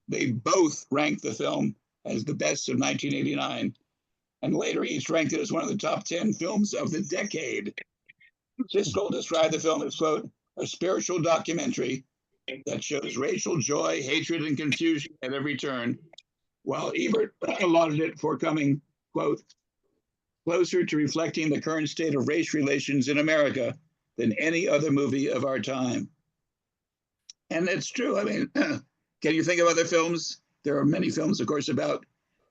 They both ranked the film as the best of 1989, and later each ranked it as one of the top 10 films of the decade. Siskel described the film as, quote, a spiritual documentary that shows racial joy, hatred, and confusion at every turn, while Ebert lauded it for coming, quote, closer to reflecting the current state of race relations in America than any other movie of our time. And it's true. I mean, can you think of other films? There are many films, of course, about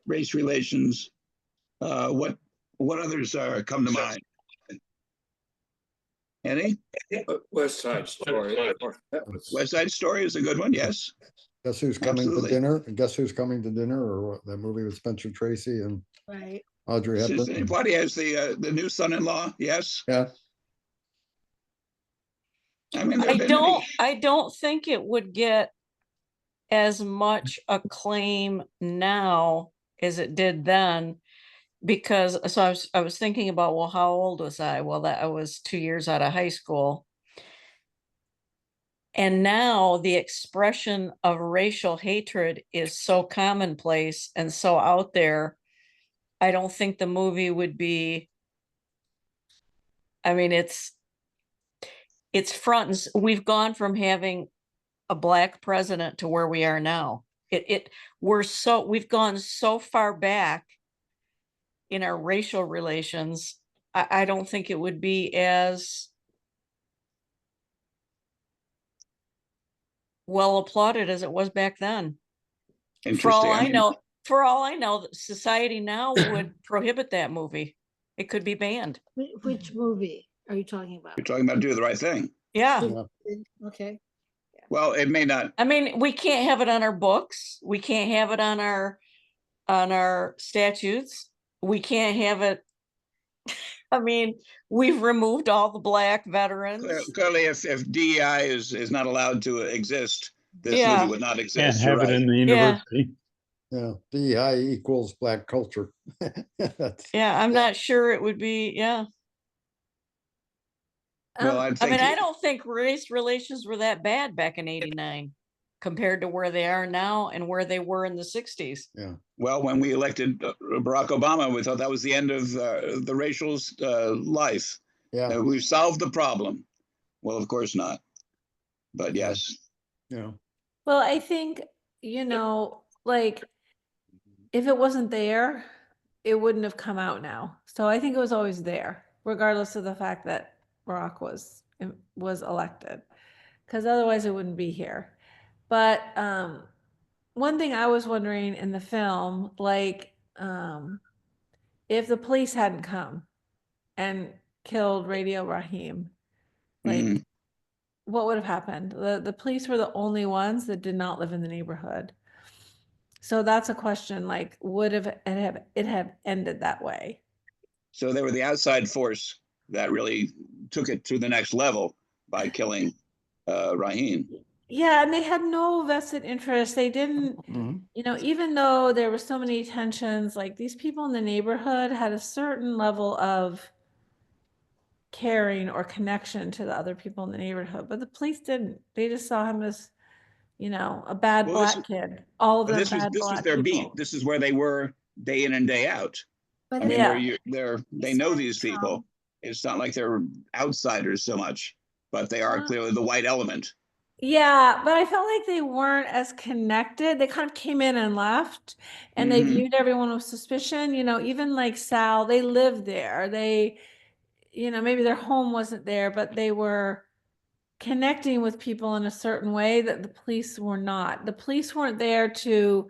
race relations. What others come to mind? Any? West Side Story. West Side Story is a good one. Yes. Guess who's coming Absolutely. to dinner? Guess who's coming to dinner? Or what, that movie with Spencer Tracy and Right. Audrey Hepburn. What he has the new son-in-law. Yes. Yeah. I mean, there have I been don't, I don't think it would get as much acclaim now as it did then, because so I was thinking about, well, how old was I? Well, that I was 2 years out of high school. And now the expression of racial hatred is so commonplace and so out there. I don't think the movie would be, I mean, it's front and we've gone from having a black president to where we are now. We've gone so far back in our racial relations. I don't think it would be as well applauded as it was back then. For all I know, society now would prohibit that movie. It could be banned. Which movie are you talking about? You're talking about Do the Right Thing. Yeah. Okay. Well, it may not. I mean, we can't have it on our books. We can't have it on our statutes. We can't have it. I mean, we've removed all the black veterans. Clearly, if DEI is not allowed to exist, this Yeah. movie would not Can't exist. have You're it right. in the Yeah. university. Yeah. DEI equals black culture. That's- Yeah, I'm not sure it would be, yeah. Well, Um, I mean, I don't think race relations were that bad back in '89 compared to where they are now and where they were in the 60s. Yeah. Well, when we elected Barack Obama, we thought that was the end of the racial life. Yeah. We've solved the problem. Well, of course not. But yes. Yeah. Well, I think, like, if it wasn't there, it wouldn't have come out now. So I think it was always there, regardless of the fact that Barack was elected, because otherwise it wouldn't be here. But one thing I was wondering in the film, like, if the police hadn't come and killed Radio Raheem, like, Mhm. what would have happened? The police were the only ones that did not live in the neighborhood. So that's a question, like, would it have ended that way? So they were the outside force that really took it to the next level by killing Raheem. Yeah, and they had no vested interest. They didn't, Mhm. even though there were so many tensions, like, these people in the neighborhood had a certain level of caring or connection to the other people in the neighborhood, but the police didn't. They just saw him as, a bad Well, this black kid. All of But them this was bad black their people. beat. This is where they were day in and day out. But I mean, Yeah. they know these people. It's not like they're outsiders so much, but they are clearly the white element. Yeah, but I felt like they weren't as connected. They kind of came in and left, and they Mhm. viewed everyone with suspicion. Even like Sal, they lived there. They, maybe their home wasn't there, but they were connecting with people in a certain way that the police were not. The police weren't there to,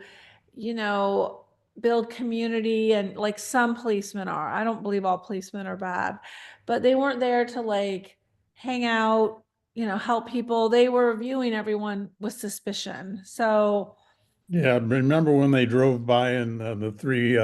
you know, build community, and like some policemen are. I don't believe all policemen are bad, but they weren't there to like hang out, you know, help people. They were viewing everyone with suspicion. So Yeah, remember when they drove by and the three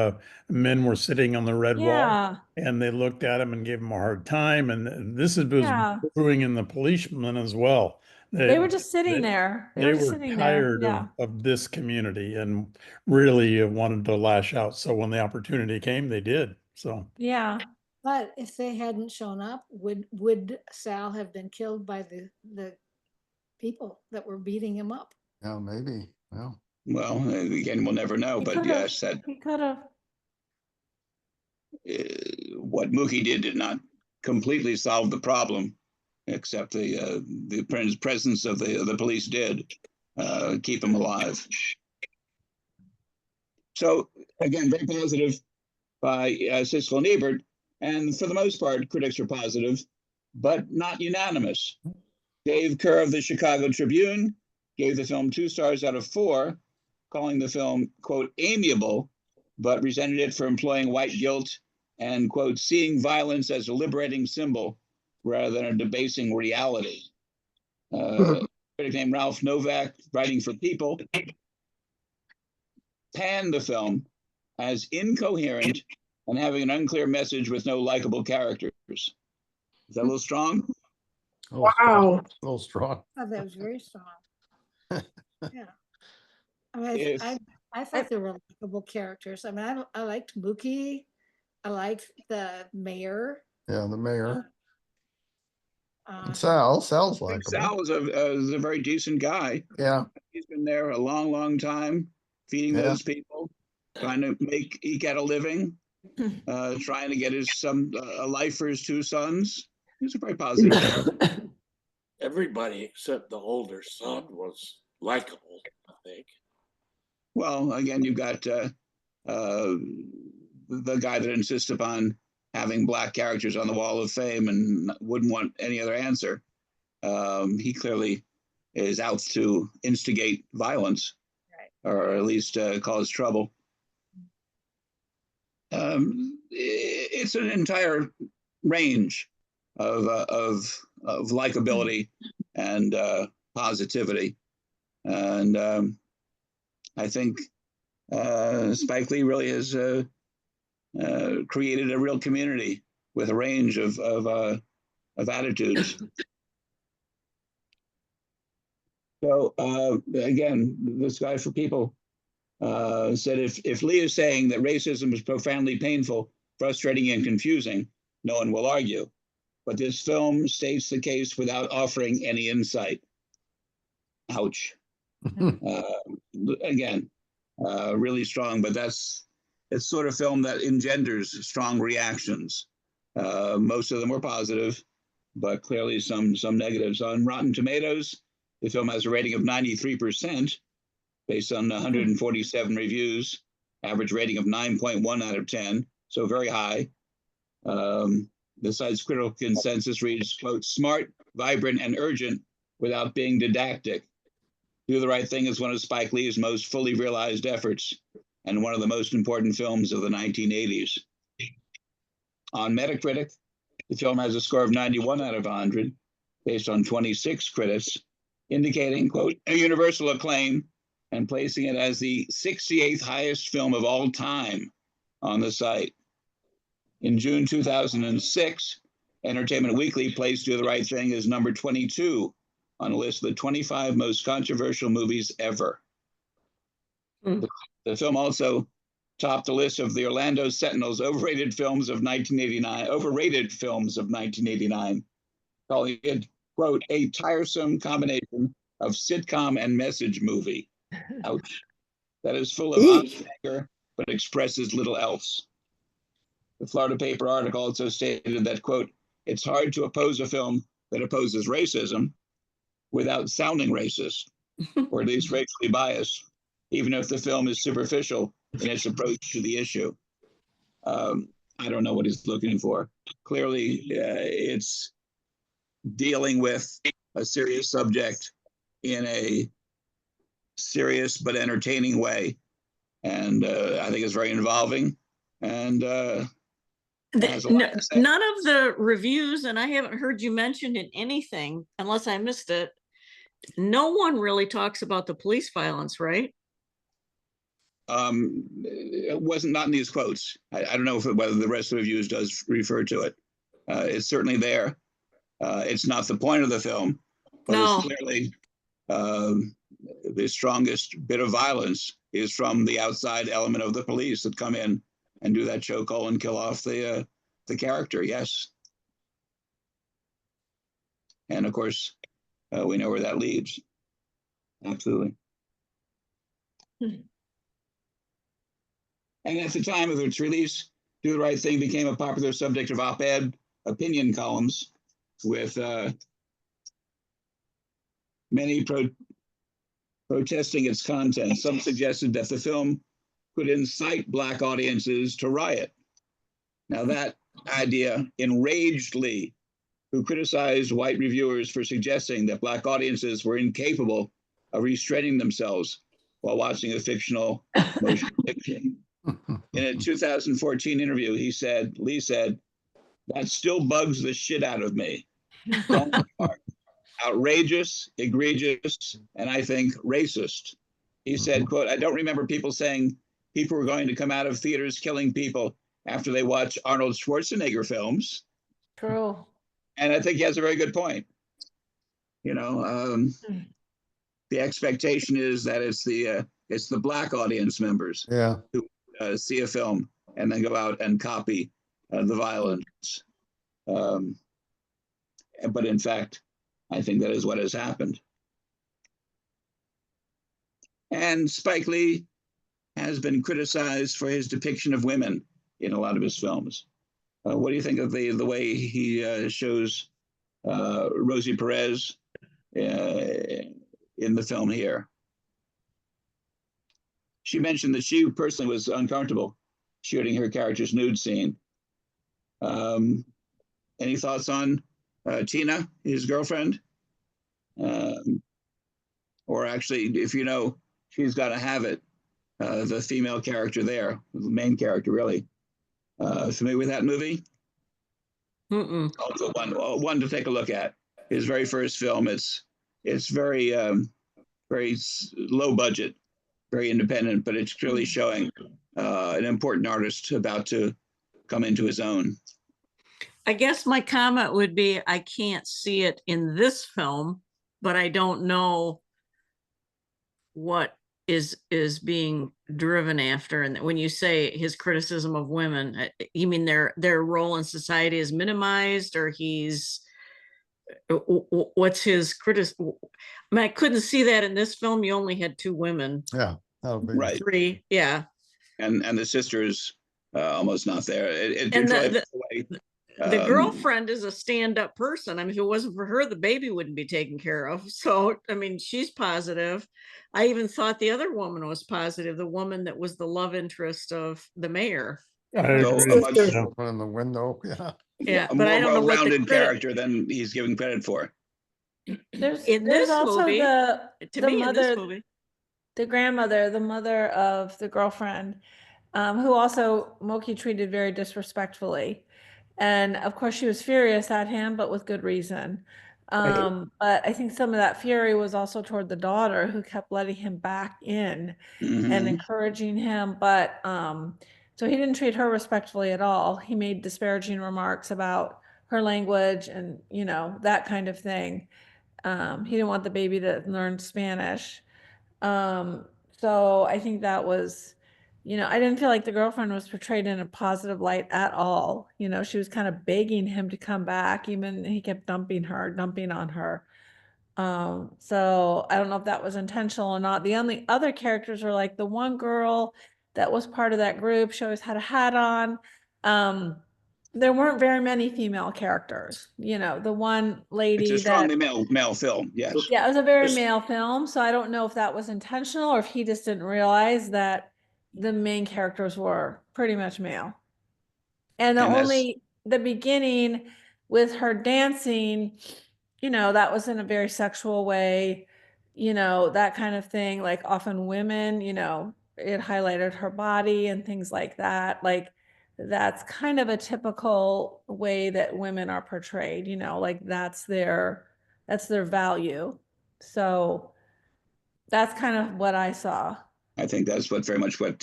men were sitting on the red wall yeah, and they looked at him and gave him a hard time. And this is was yeah. brewing in the policemen as well. They were just sitting there. They They were just were sitting there. tired Yeah. of this community and really wanted to lash out. So when the opportunity came, they did. So Yeah. But if they hadn't shown up, would Sal have been killed by the people that were beating him up? Yeah, maybe. Well, Well, again, we'll never know, He but could've. yes, that He could have. what Mookie did not completely solve the problem, except the presence of the police did keep him alive. So again, very positive by Siskel and Ebert, and for the most part, critics are positive, but not unanimous. Dave Kerr of the Chicago Tribune gave the film 2 stars out of 4, calling the film, quote, amiable, but resented it for employing white guilt and, quote, seeing violence as a liberating symbol rather than a debasing reality. A critic named Ralph Novak, writing for People, panned the film as incoherent and having an unclear message with no likable characters. Is that a little strong? Wow. A little strong. Oh, that was very strong. Yeah. I mean, If- I thought they were likable characters. I mean, I liked Mookie. I liked the mayor. Yeah, the mayor. Um, Sal's likable. Sal is a very decent guy. Yeah, He's been there a long, long time, feeding Yeah. those people, trying to eke out a living, trying to get a life for his 2 sons. He's a very positive character. Everybody except the older son was likable, I think. Well, again, you've got the guy that insists upon having black characters on the Wall of Fame and wouldn't want any other answer. He clearly is out to instigate violence, Right. or at least cause trouble. It's an entire range of likability and positivity, and I think Spike Lee really has created a real community with a range of attitudes. So again, this guy for People said if Lee is saying that racism is profoundly painful, frustrating, and confusing, no one will argue. But this film states the case without offering any insight. Ouch. Again, really strong, but it's sort of film that engenders strong reactions. Most of them were positive, but clearly some negatives. On Rotten Tomatoes, the film has a rating of 93% based on 147 reviews, average rating of 9.1 out of 10, so very high. The site's critical consensus reads, quote, smart, vibrant, and urgent without being didactic. Do the Right Thing is one of Spike Lee's most fully realized efforts and one of the most important films of the 1980s. On Metacritic, the film has a score of 91 out of 100 based on 26 critics, indicating, quote, a universal acclaim and placing it as the 68th highest film of all time on the site. In June 2006, Entertainment Weekly placed Do the Right Thing as number 22 on a list of the 25 most controversial movies ever. The film also topped the list of the Orlando Sentinel's overrated films of 1989, calling it, quote, a tiresome combination of sitcom and message movie. Ouch. That is full of honest anger, but expresses little else. The Florida Paper article also stated that, quote, it's hard to oppose a film that opposes racism without sounding racist, or at least racially biased, even if the film is superficial in its approach to the issue. I don't know what he's looking for. Clearly, it's dealing with a serious subject in a serious but entertaining way. and I think it's very involving, and has a lot to say. None of the reviews, and I haven't heard you mentioned in anything, unless I missed it. No one really talks about the police violence, right? It wasn't not in these quotes. I don't know whether the rest of the reviews does refer to it. It's certainly there. It's not the point of the film, but No. it's clearly the strongest bit of violence is from the outside element of the police that come in and do that chokehold and kill off the character. Yes, and of course we know where that leads. Absolutely. And at the time of its release, Do the Right Thing became a popular subject of op-ed opinion columns with many protesting its content. Some suggested that the film could incite Black audiences to riot. Now that idea enraged Lee, who criticized white reviewers for suggesting that Black audiences were incapable of restraining themselves while watching a fictional motion picture. In a 2014 interview, Lee said, "That still bugs the shit out of me. Outrageous, egregious, and I think racist." He said, quote, "I don't remember people saying people were going to come out of theaters killing people after they watch Arnold Schwarzenegger films." True. And I think he has a very good point. You know, the expectation is that it's the Black audience members Yeah. who see a film and then go out and copy the violence. But in fact, I think that is what has happened. And Spike Lee has been criticized for his depiction of women in a lot of his films. What do you think of the way he shows Rosie Perez in the film here? She mentioned that she personally was uncomfortable shooting her character's nude scene. Any thoughts on Tina, his girlfriend? Or actually, if you know, She's Gotta Have It, the female character there, the main character, really. Familiar with that movie? Also one to take a look at. His very first film. It's very very low budget, very independent, but it's clearly showing an important artist about to come into his own. I guess my comment would be, I can't see it in this film, but I don't know what is being driven after. And when you say his criticism of women, you mean their role in society is minimized, or what's his criticism? I mean, I couldn't see that in this film. You only had 2 women. Yeah. That'll be Right. 3, yeah. And the sister's almost not there. The girlfriend is a stand-up person. I mean, if it wasn't for her, the baby wouldn't be taken care of. So, I mean, she's positive. I even thought the other woman was positive, the woman that was the love interest of the mayor. I So agree. much Yeah. open in the window. Yeah. Yeah, a but I more don't know what the well-rounded character than he's given credit for. There's In this also movie, the to me, in this mother, movie. the grandmother, the mother of the girlfriend, who also Moki treated very disrespectfully. And of course she was furious at him, but with good reason. But I think some of that fury was also toward the daughter, who kept letting him back in and Mhm. encouraging him. But so he didn't treat her respectfully at all. He made disparaging remarks about her language and, you know, that kind of thing. He didn't want the baby to learn Spanish. So I think that was, you know, I didn't feel like the girlfriend was portrayed in a positive light at all. You know, she was kind of begging him to come back, even he kept dumping on her. So I don't know if that was intentional or not. The only other characters were like the one girl that was part of that group. She always had a hat on. There weren't very many female characters. You know, the one lady It's a that strongly male film. Yes. yeah, it was a very This- male film, so I don't know if that was intentional or if he just didn't realize that the main characters were pretty much male. And And that's- the beginning with her dancing, you know, that was in a very sexual way, you know, that kind of thing. Like often women, you know, it highlighted her body and things like that. Like that's kind of a typical way that women are portrayed, you know, like that's their value. So that's kind of what I saw. I think that's very much what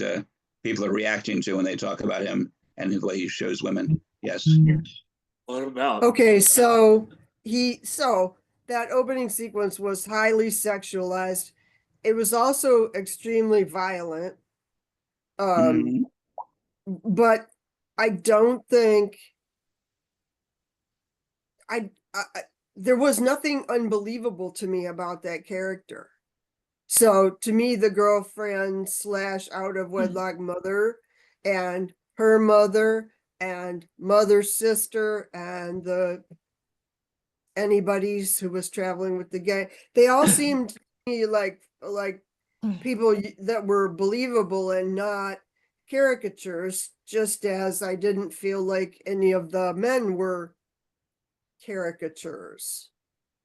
people are reacting to when they talk about him and the way he shows women. Yes. What about? Okay, so that opening sequence was highly sexualized. It was also extremely violent. Mhm. But I don't think there was nothing unbelievable to me about that character. So to me, the girlfriend / out of wedlock mother and her mother and mother's sister and anybody's who was traveling with the gang, they all seemed to me like people that were believable and not caricatures, just as I didn't feel like any of the men were caricatures.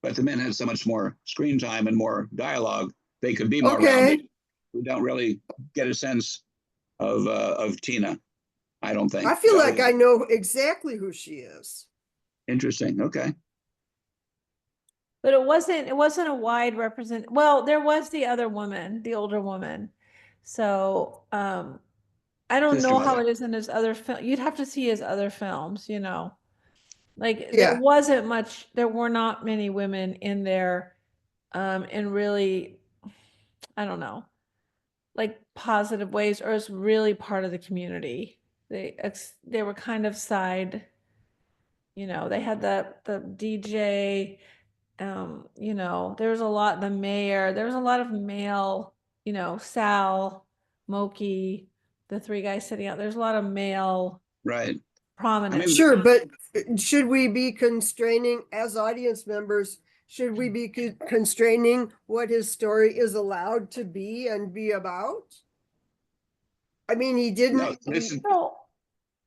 But the men had so much more screen time and more dialogue. They could be more Okay. rounded. We don't really get a sense of Tina, I don't think. I feel like I know exactly who she is. Interesting. Okay. But it wasn't a wide well, there was the other woman, the older woman. So I don't Sister know how mother. it is in his other film. You'd have to see his other films, you know. Like Yeah. there were not many women in there in really, I don't know, like positive ways, or it's really part of the community. They were kind of side, you know, they had the DJ, you know, there's a lot, the mayor, there's a lot of male, you know, Sal, Moki, the three guys sitting out, there's a lot of male Right. prominent. Sure, but should we be constraining as audience members? Should we be constraining what his story is allowed to be and be about? I mean, he didn't. No, this is No,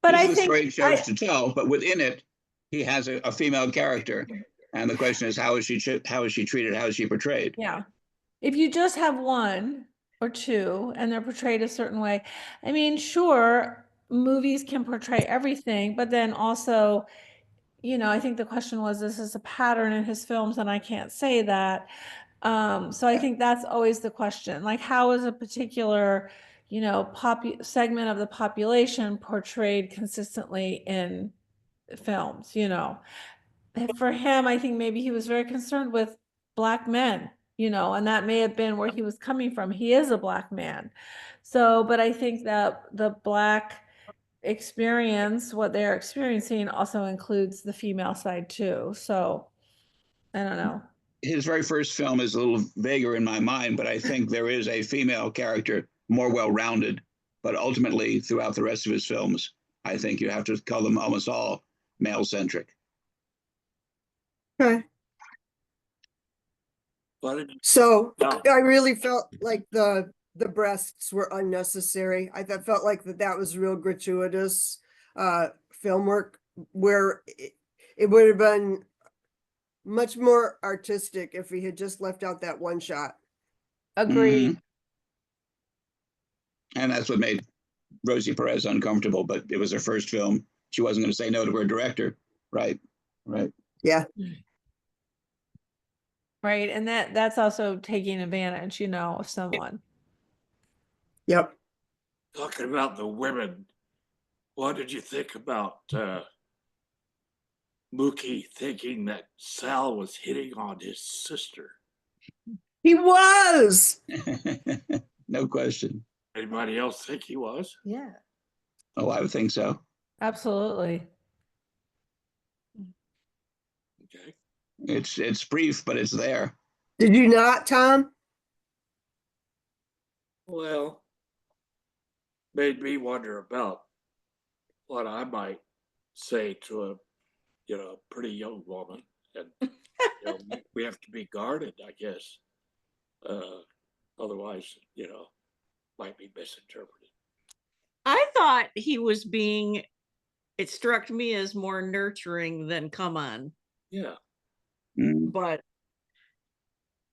but this I is the think story he chose to tell, but within it, he has a female character. And the question is, how is she treated? How is she portrayed? yeah, if you just have one or two and they're portrayed a certain way, I mean, sure, movies can portray everything, but then also, you know, I think the question was, this is a pattern in his films, and I can't say that. So I think that's always the question, like, how is a particular, you know, segment of the population portrayed consistently in films, you know? And for him, I think maybe he was very concerned with Black men, you know, and that may have been where he was coming from. He is a Black man. So, but I think that the Black experience, what they're experiencing, also includes the female side too. So I don't know. His very first film is a little vaguer in my mind, but I think there is a female character more well-rounded. But ultimately, throughout the rest of his films, I think you have to call them almost all male-centric. Okay. So I really felt like the breasts were unnecessary. I felt like that was real gratuitous film work, where it would have been much more artistic if he had just left out that one shot. Agreed. Mhm. And that's what made Rosie Perez uncomfortable, but it was her first film. She wasn't going to say no to her director. Right. Yeah. Right. And that's also taking advantage, you know, of someone. Yep. Talking about the women, what did you think about Mookie thinking that Sal was hitting on his sister? He was. No question. Anybody else think he was? Yeah. Oh, I would think so. Absolutely. Okay. It's brief, but it's there. Did you not, Tom? Well, made me wonder about what I might say to a, you know, pretty young woman, and you know, we have to be guarded, I guess. Otherwise, you know, might be misinterpreted. I thought he was being, it struck me as more nurturing than come on, Yeah. but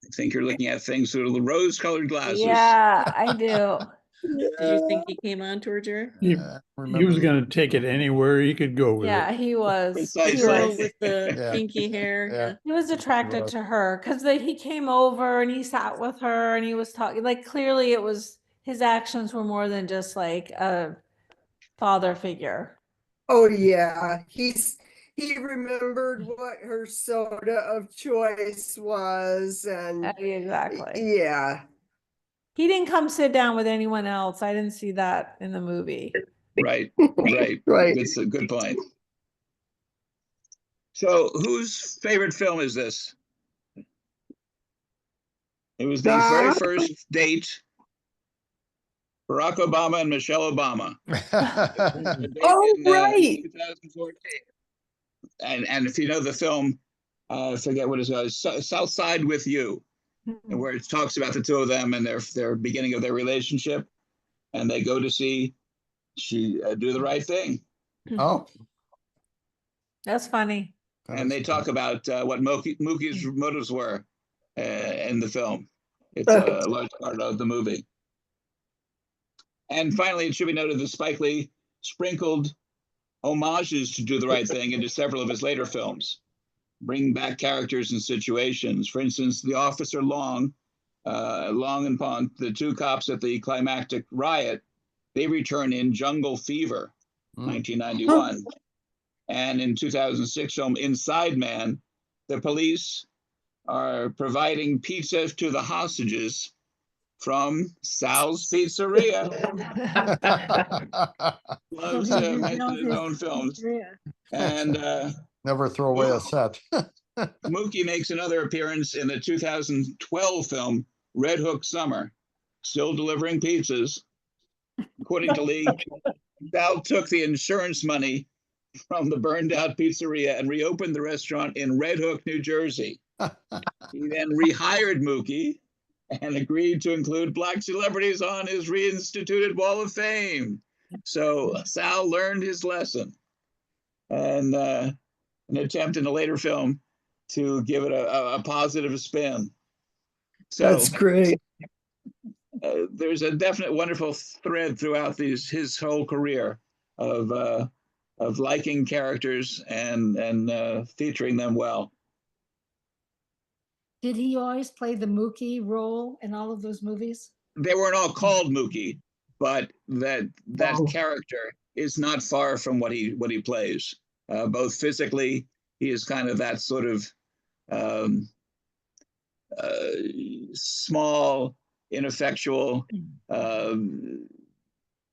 I think you're looking at things through the rose-colored glasses. Yeah, I do. Did you think he came on to her, Jerry? He, I he was remember gonna take it anywhere he could go with Yeah, it. he was. Precisely. He Girl was. with the Yeah. kinky hair. Yeah. Yeah. He was attracted was. to her because he came over and he sat with her and he was talking. Like clearly, it was his actions were more than just like a father figure. Oh yeah, he remembered what her soda of choice was, and Exactly. yeah. He didn't come sit down with anyone else. I didn't see that in the movie. Right, right. Right. That's a good point. So whose favorite film is this? It was the very Ah. first date. Barack Obama and Michelle Obama. The date Oh, in, right. 2014. And if you know the film, I forget what it's called, South Side with You, and where it talks about the two of them and their beginning of their relationship, and they go to see Do the Right Thing, Oh. That's funny. and they talk about what Mookie's motives were in the film. It's a large part of the movie. And finally, it should be noted that Spike Lee sprinkled homages to Do the Right Thing into several of his later films, bringing back characters and situations. For instance, the officer Long and Pond, the two cops at the climactic riot, they return in Jungle Fever, 1991. And in 2006 film Inside Man, the police are providing pizza to the hostages from Sal's Pizzeria. Loves to mention his own films. And Never throw away a set. Mookie makes another appearance in the 2012 film Red Hook Summer, still delivering pizzas. According to Lee, Sal took the insurance money from the burned out pizzeria and reopened the restaurant in Red Hook, New Jersey. He then rehired Mookie and agreed to include Black celebrities on his reinstituted Wall of Fame. So Sal learned his lesson, and an attempt in a later film to give it a positive spin. So That's great. There's a definite wonderful thread throughout his whole career of liking characters and featuring them well. Did he always play the Mookie role in all of those movies? They weren't all called Mookie, but that character is not far from what he plays. Both physically, he is kind of that sort of small, ineffectual,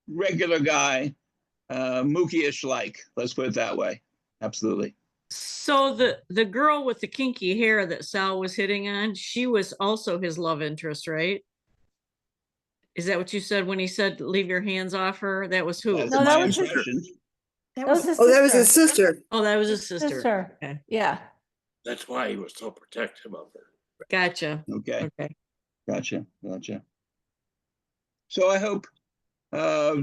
regular guy, Mookie-ish like. Let's put it that way. Absolutely. So the girl with the kinky hair that Sal was hitting on, she was also his love interest, right? Is that what you said when he said leave your hands off her? That was who? That's No, my that was his- impression. That That was his Oh, that was his sister. sister. Oh, that was his sister. Sister. Okay. Yeah. That's why he was so protective of her. Gotcha. Okay. Okay. Gotcha. So I hope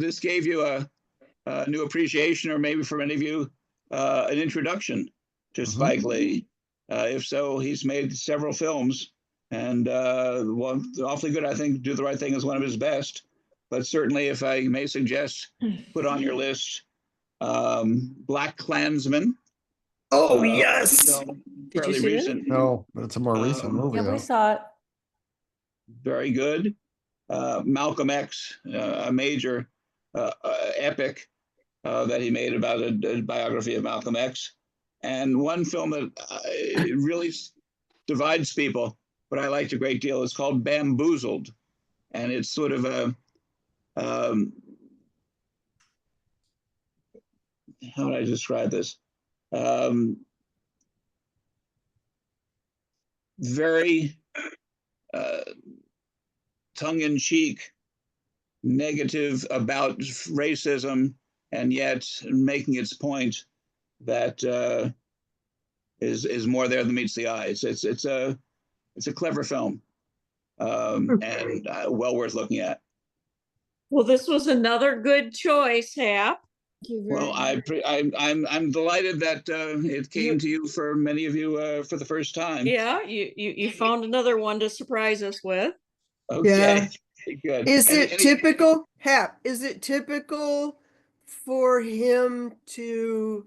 this gave you a new appreciation, or maybe for many of you, an introduction to Spike Lee. If so, he's made several films, and one awfully good. I think Do the Right Thing is one of his best. But certainly, if I may suggest, put on your list Black Klansman. Oh, yes. Film, Did you fairly see it? recent. No, but it's a more recent movie Yeah, we though. saw it. Very good. Malcolm X, a major epic that he made about a biography of Malcolm X. And one film that really divides people, but I liked a great deal, is called Bamboozled. And it's sort of a, how would I describe this? Very tongue-in-cheek, negative about racism, and yet making its point that is more there than meets the eye. It's a clever film, and well worth looking at. Well, this was another good choice, Hap. Thank you very Well, much. I'm delighted that it came to you for many of you for the first time. Yeah, you found another one to surprise us with. Okay. Yeah. Good. Is it Any- typical? Hap, is it typical for him to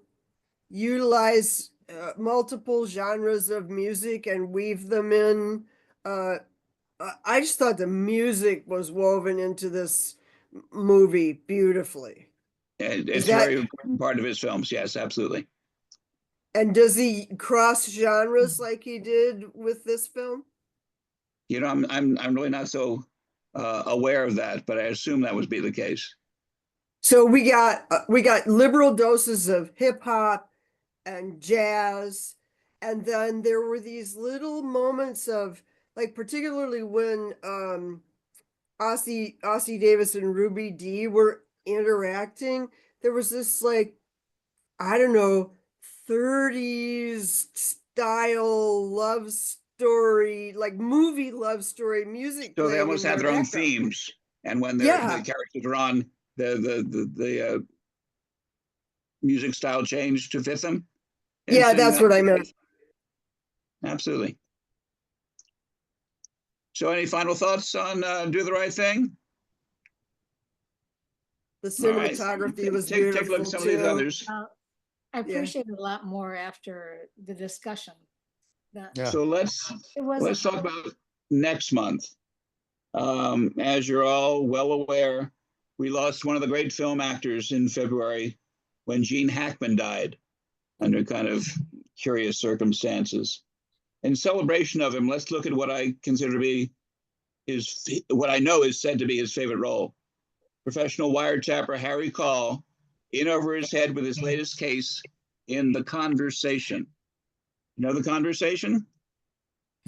utilize multiple genres of music and weave them in? I just thought the music was woven into this movie beautifully. And Is it's a that, very important part of his films. Yes, absolutely. and does he cross genres like he did with this film? You know, I'm really not so aware of that, but I assume that would be the case. So we got liberal doses of hip hop and jazz, and then there were these little moments of, like, particularly when Ossie Davis and Ruby Dee were interacting, there was this, like, I don't know, 30s style love story, like movie love story music So they playing almost in have their their own background. themes, and when the Yeah, characters are on, the music style change to fit them. yeah, Interesting. that's what I meant. Absolutely. So, any final thoughts on Do the Right Thing? The All right. cinematography was Take a look at beautiful some of these too. others. I appreciate it a lot more after the discussion. Yeah. So It wasn't. let's talk about next month. As you're all well aware, we lost one of the great film actors in February when Gene Hackman died under kind of curious circumstances. In celebration of him, let's look at what I consider to be what I know is said to be his favorite role. Professional wiretapper Harry Call in over his head with his latest case in The Conversation. You know The Conversation?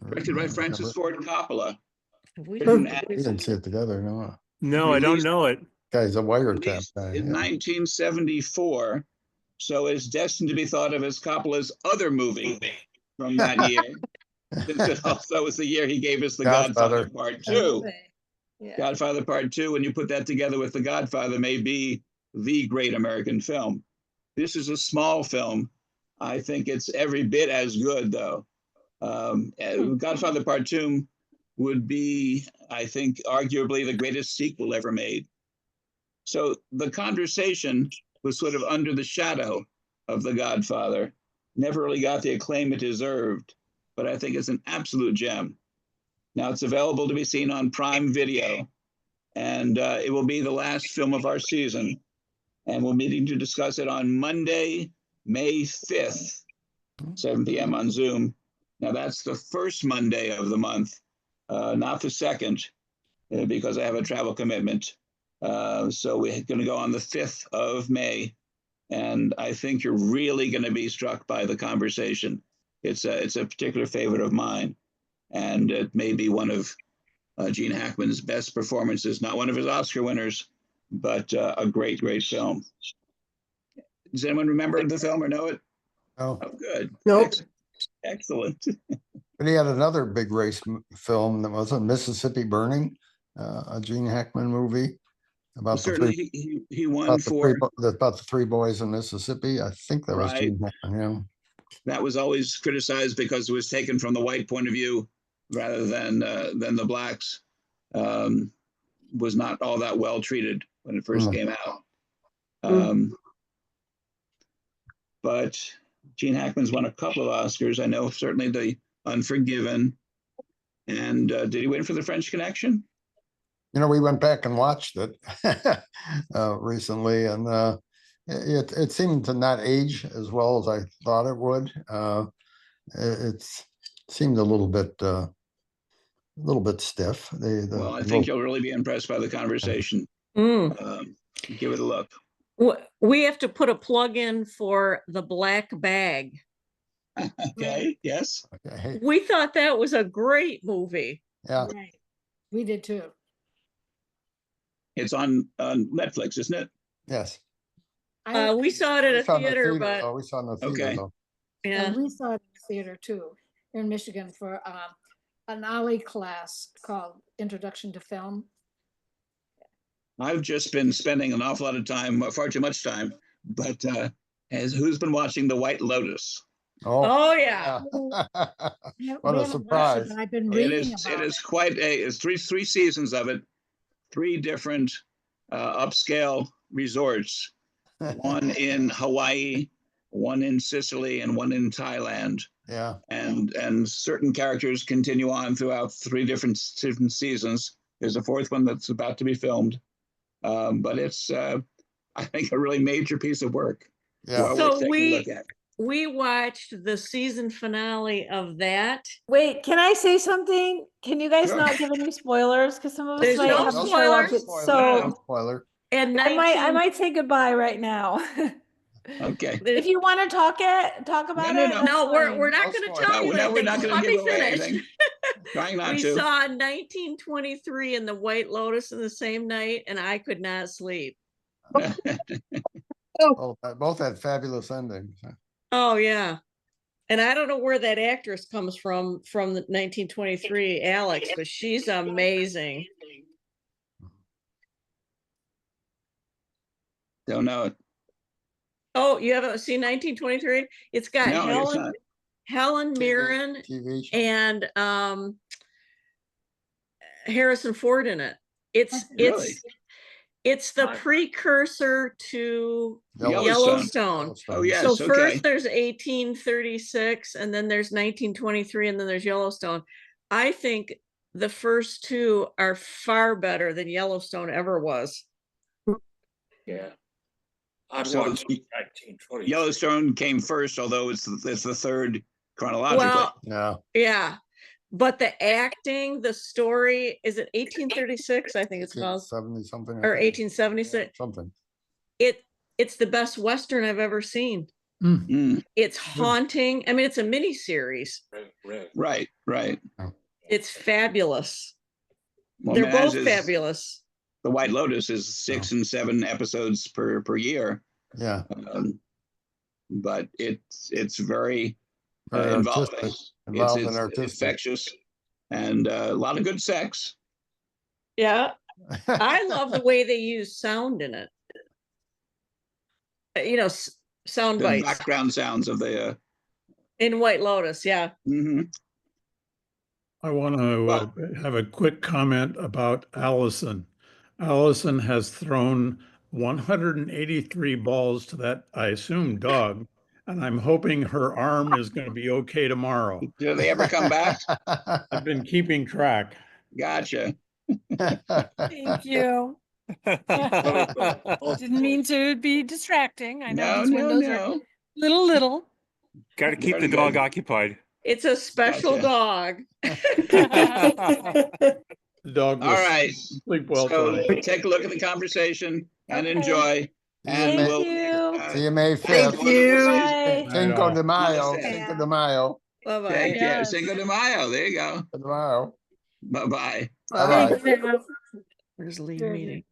Directed by Francis Ford Coppola. We Written didn't- and We didn't see it together, no. No, I don't Released- know it. Guy's a wiretap released guy. in Yeah. 1974, so it's destined to be thought of as Coppola's other movie from that year, since it also was the year he gave us The Godfather, Godfather. Part Yeah. 2. Yeah. Godfather Part 2, when you put that together with The Godfather, may be the great American film. This is a small film. I think it's every bit as good, though. Godfather Part 2 would be, I think, arguably the greatest sequel ever made. So The Conversation was sort of under the shadow of The Godfather. Never really got the acclaim it deserved, but I think it's an absolute gem. Now it's available to be seen on Prime Video, and it will be the last film of our season. And we're meeting to discuss it on Monday, May 5th, 7 p.m. on Zoom. Now that's the first Monday of the month, not the second, because I have a travel commitment. So we're going to go on the 5th of May, and I think you're really going to be struck by The Conversation. It's a particular favorite of mine, and it may be one of Gene Hackman's best performances. Not one of his Oscar winners, but a great, great film. Does anyone remember the film or know it? Oh, Oh, good. Nope. Excellent. but he had another big race film that was Mississippi Burning, a Gene Hackman movie about the Certainly, three, he won about the for three, about the three boys in Mississippi. I think that was Right. Gene Hackman. Yeah. that was always criticized because it was taken from the white point of view rather than the blacks. Was not all that well treated when it first came out. But Gene Hackman's won a couple of Oscars. I know certainly The Unforgiven. And did he win for The French Connection? You know, we went back and watched it recently, and it seemed to not age as well as I thought it would. It seemed a little bit stiff. Well, I think you'll really be impressed by The Conversation. Give it a look. We have to put a plug in for The Black Bag. Okay, yes. Okay. We thought that was a great movie. Yeah. Right. We did too. It's on Netflix, isn't it? Yes. We saw it at a saw it in the theater, but though. We saw it in the theater, Okay. though. yeah. And we saw it in the theater too, here in Michigan for an OLLI class called Introduction to Film. I've just been spending an awful lot of time, far too much time, but who's been watching The White Lotus? Oh yeah. Yeah, What we a haven't watched it, surprise. but I've been It reading is about quite it's three seasons of it, three different upscale resorts, one in Hawaii, one in Sicily, and one in Thailand. Yeah. And certain characters continue on throughout three different seasons. There's a fourth one that's about to be filmed, but it's I think a really major piece of work. Yeah. Well So worth taking a look at. we watched the season finale of that. Wait, can I say something? Can you guys Sure. not give any spoilers? Because some of us There's might no have to show spoilers. up. It's No. so Spoiler. And I 19, might say goodbye right now. Okay. If you want to talk about No, it, no. that's no, we're fine. not No going to spoilers. tell you No, we're anything. not going Let to me give away finish. anything. Trying not We to. saw 1923 in the White Lotus in the same night, and I could not sleep. Both had fabulous endings. Oh yeah. And I don't know where that actress comes from the 1923, Alex, but she's amazing. Don't know it. Oh, you haven't seen 1923? It's got No, it's not. Helen Mirren TV show. and Harrison Ford in it. It's Really? it's the precursor to Yellowstone. Oh, yes. So okay. first there's 1836 and then there's 1923 and then there's Yellowstone. I think the first two are far better than Yellowstone ever was. Yeah. I've So watched 1920. Yellowstone came first, although it's the third chronologically. Well, Yeah. yeah. But the acting, the story, is it 1836? I think it's called, 70 something. or 1876. Something. It's the best Western I've ever seen. Mm, It's haunting. I mean, it's a mini series. right. It's fabulous. Well, They're as both is- fabulous. The White Lotus is 6 and 7 episodes per year, Yeah. but it's very Very involving. artistic. Involved and It's artistic. infectious, and a lot of good sex. Yeah. I love the way they use sound in it. You know, sound The bites background sounds of the. in White Lotus. Yeah. Mhm. I want to have a quick comment about Allison. Allison has thrown 183 balls to that, I assume, dog, and I'm hoping her arm is going to be okay tomorrow. Do they ever come back? I've been keeping track. Gotcha. Thank you. Didn't mean to be distracting. I know No, these no, windows are no. little. Got to keep Very the dog good. occupied. It's a special Gotcha. dog. The dog All will right. sleep well So tonight. take a look at the conversation and Okay. enjoy. And Thank we'll. you. See you May Thank 5th. you. Bye. Cinco de Mayo. Namaste. Cinco de Mayo. Bye-bye. Take care. Yes. Cinco de Mayo. There you go. Tomorrow. Bye-bye. Bye-bye. Thank you. Where's lead meeting?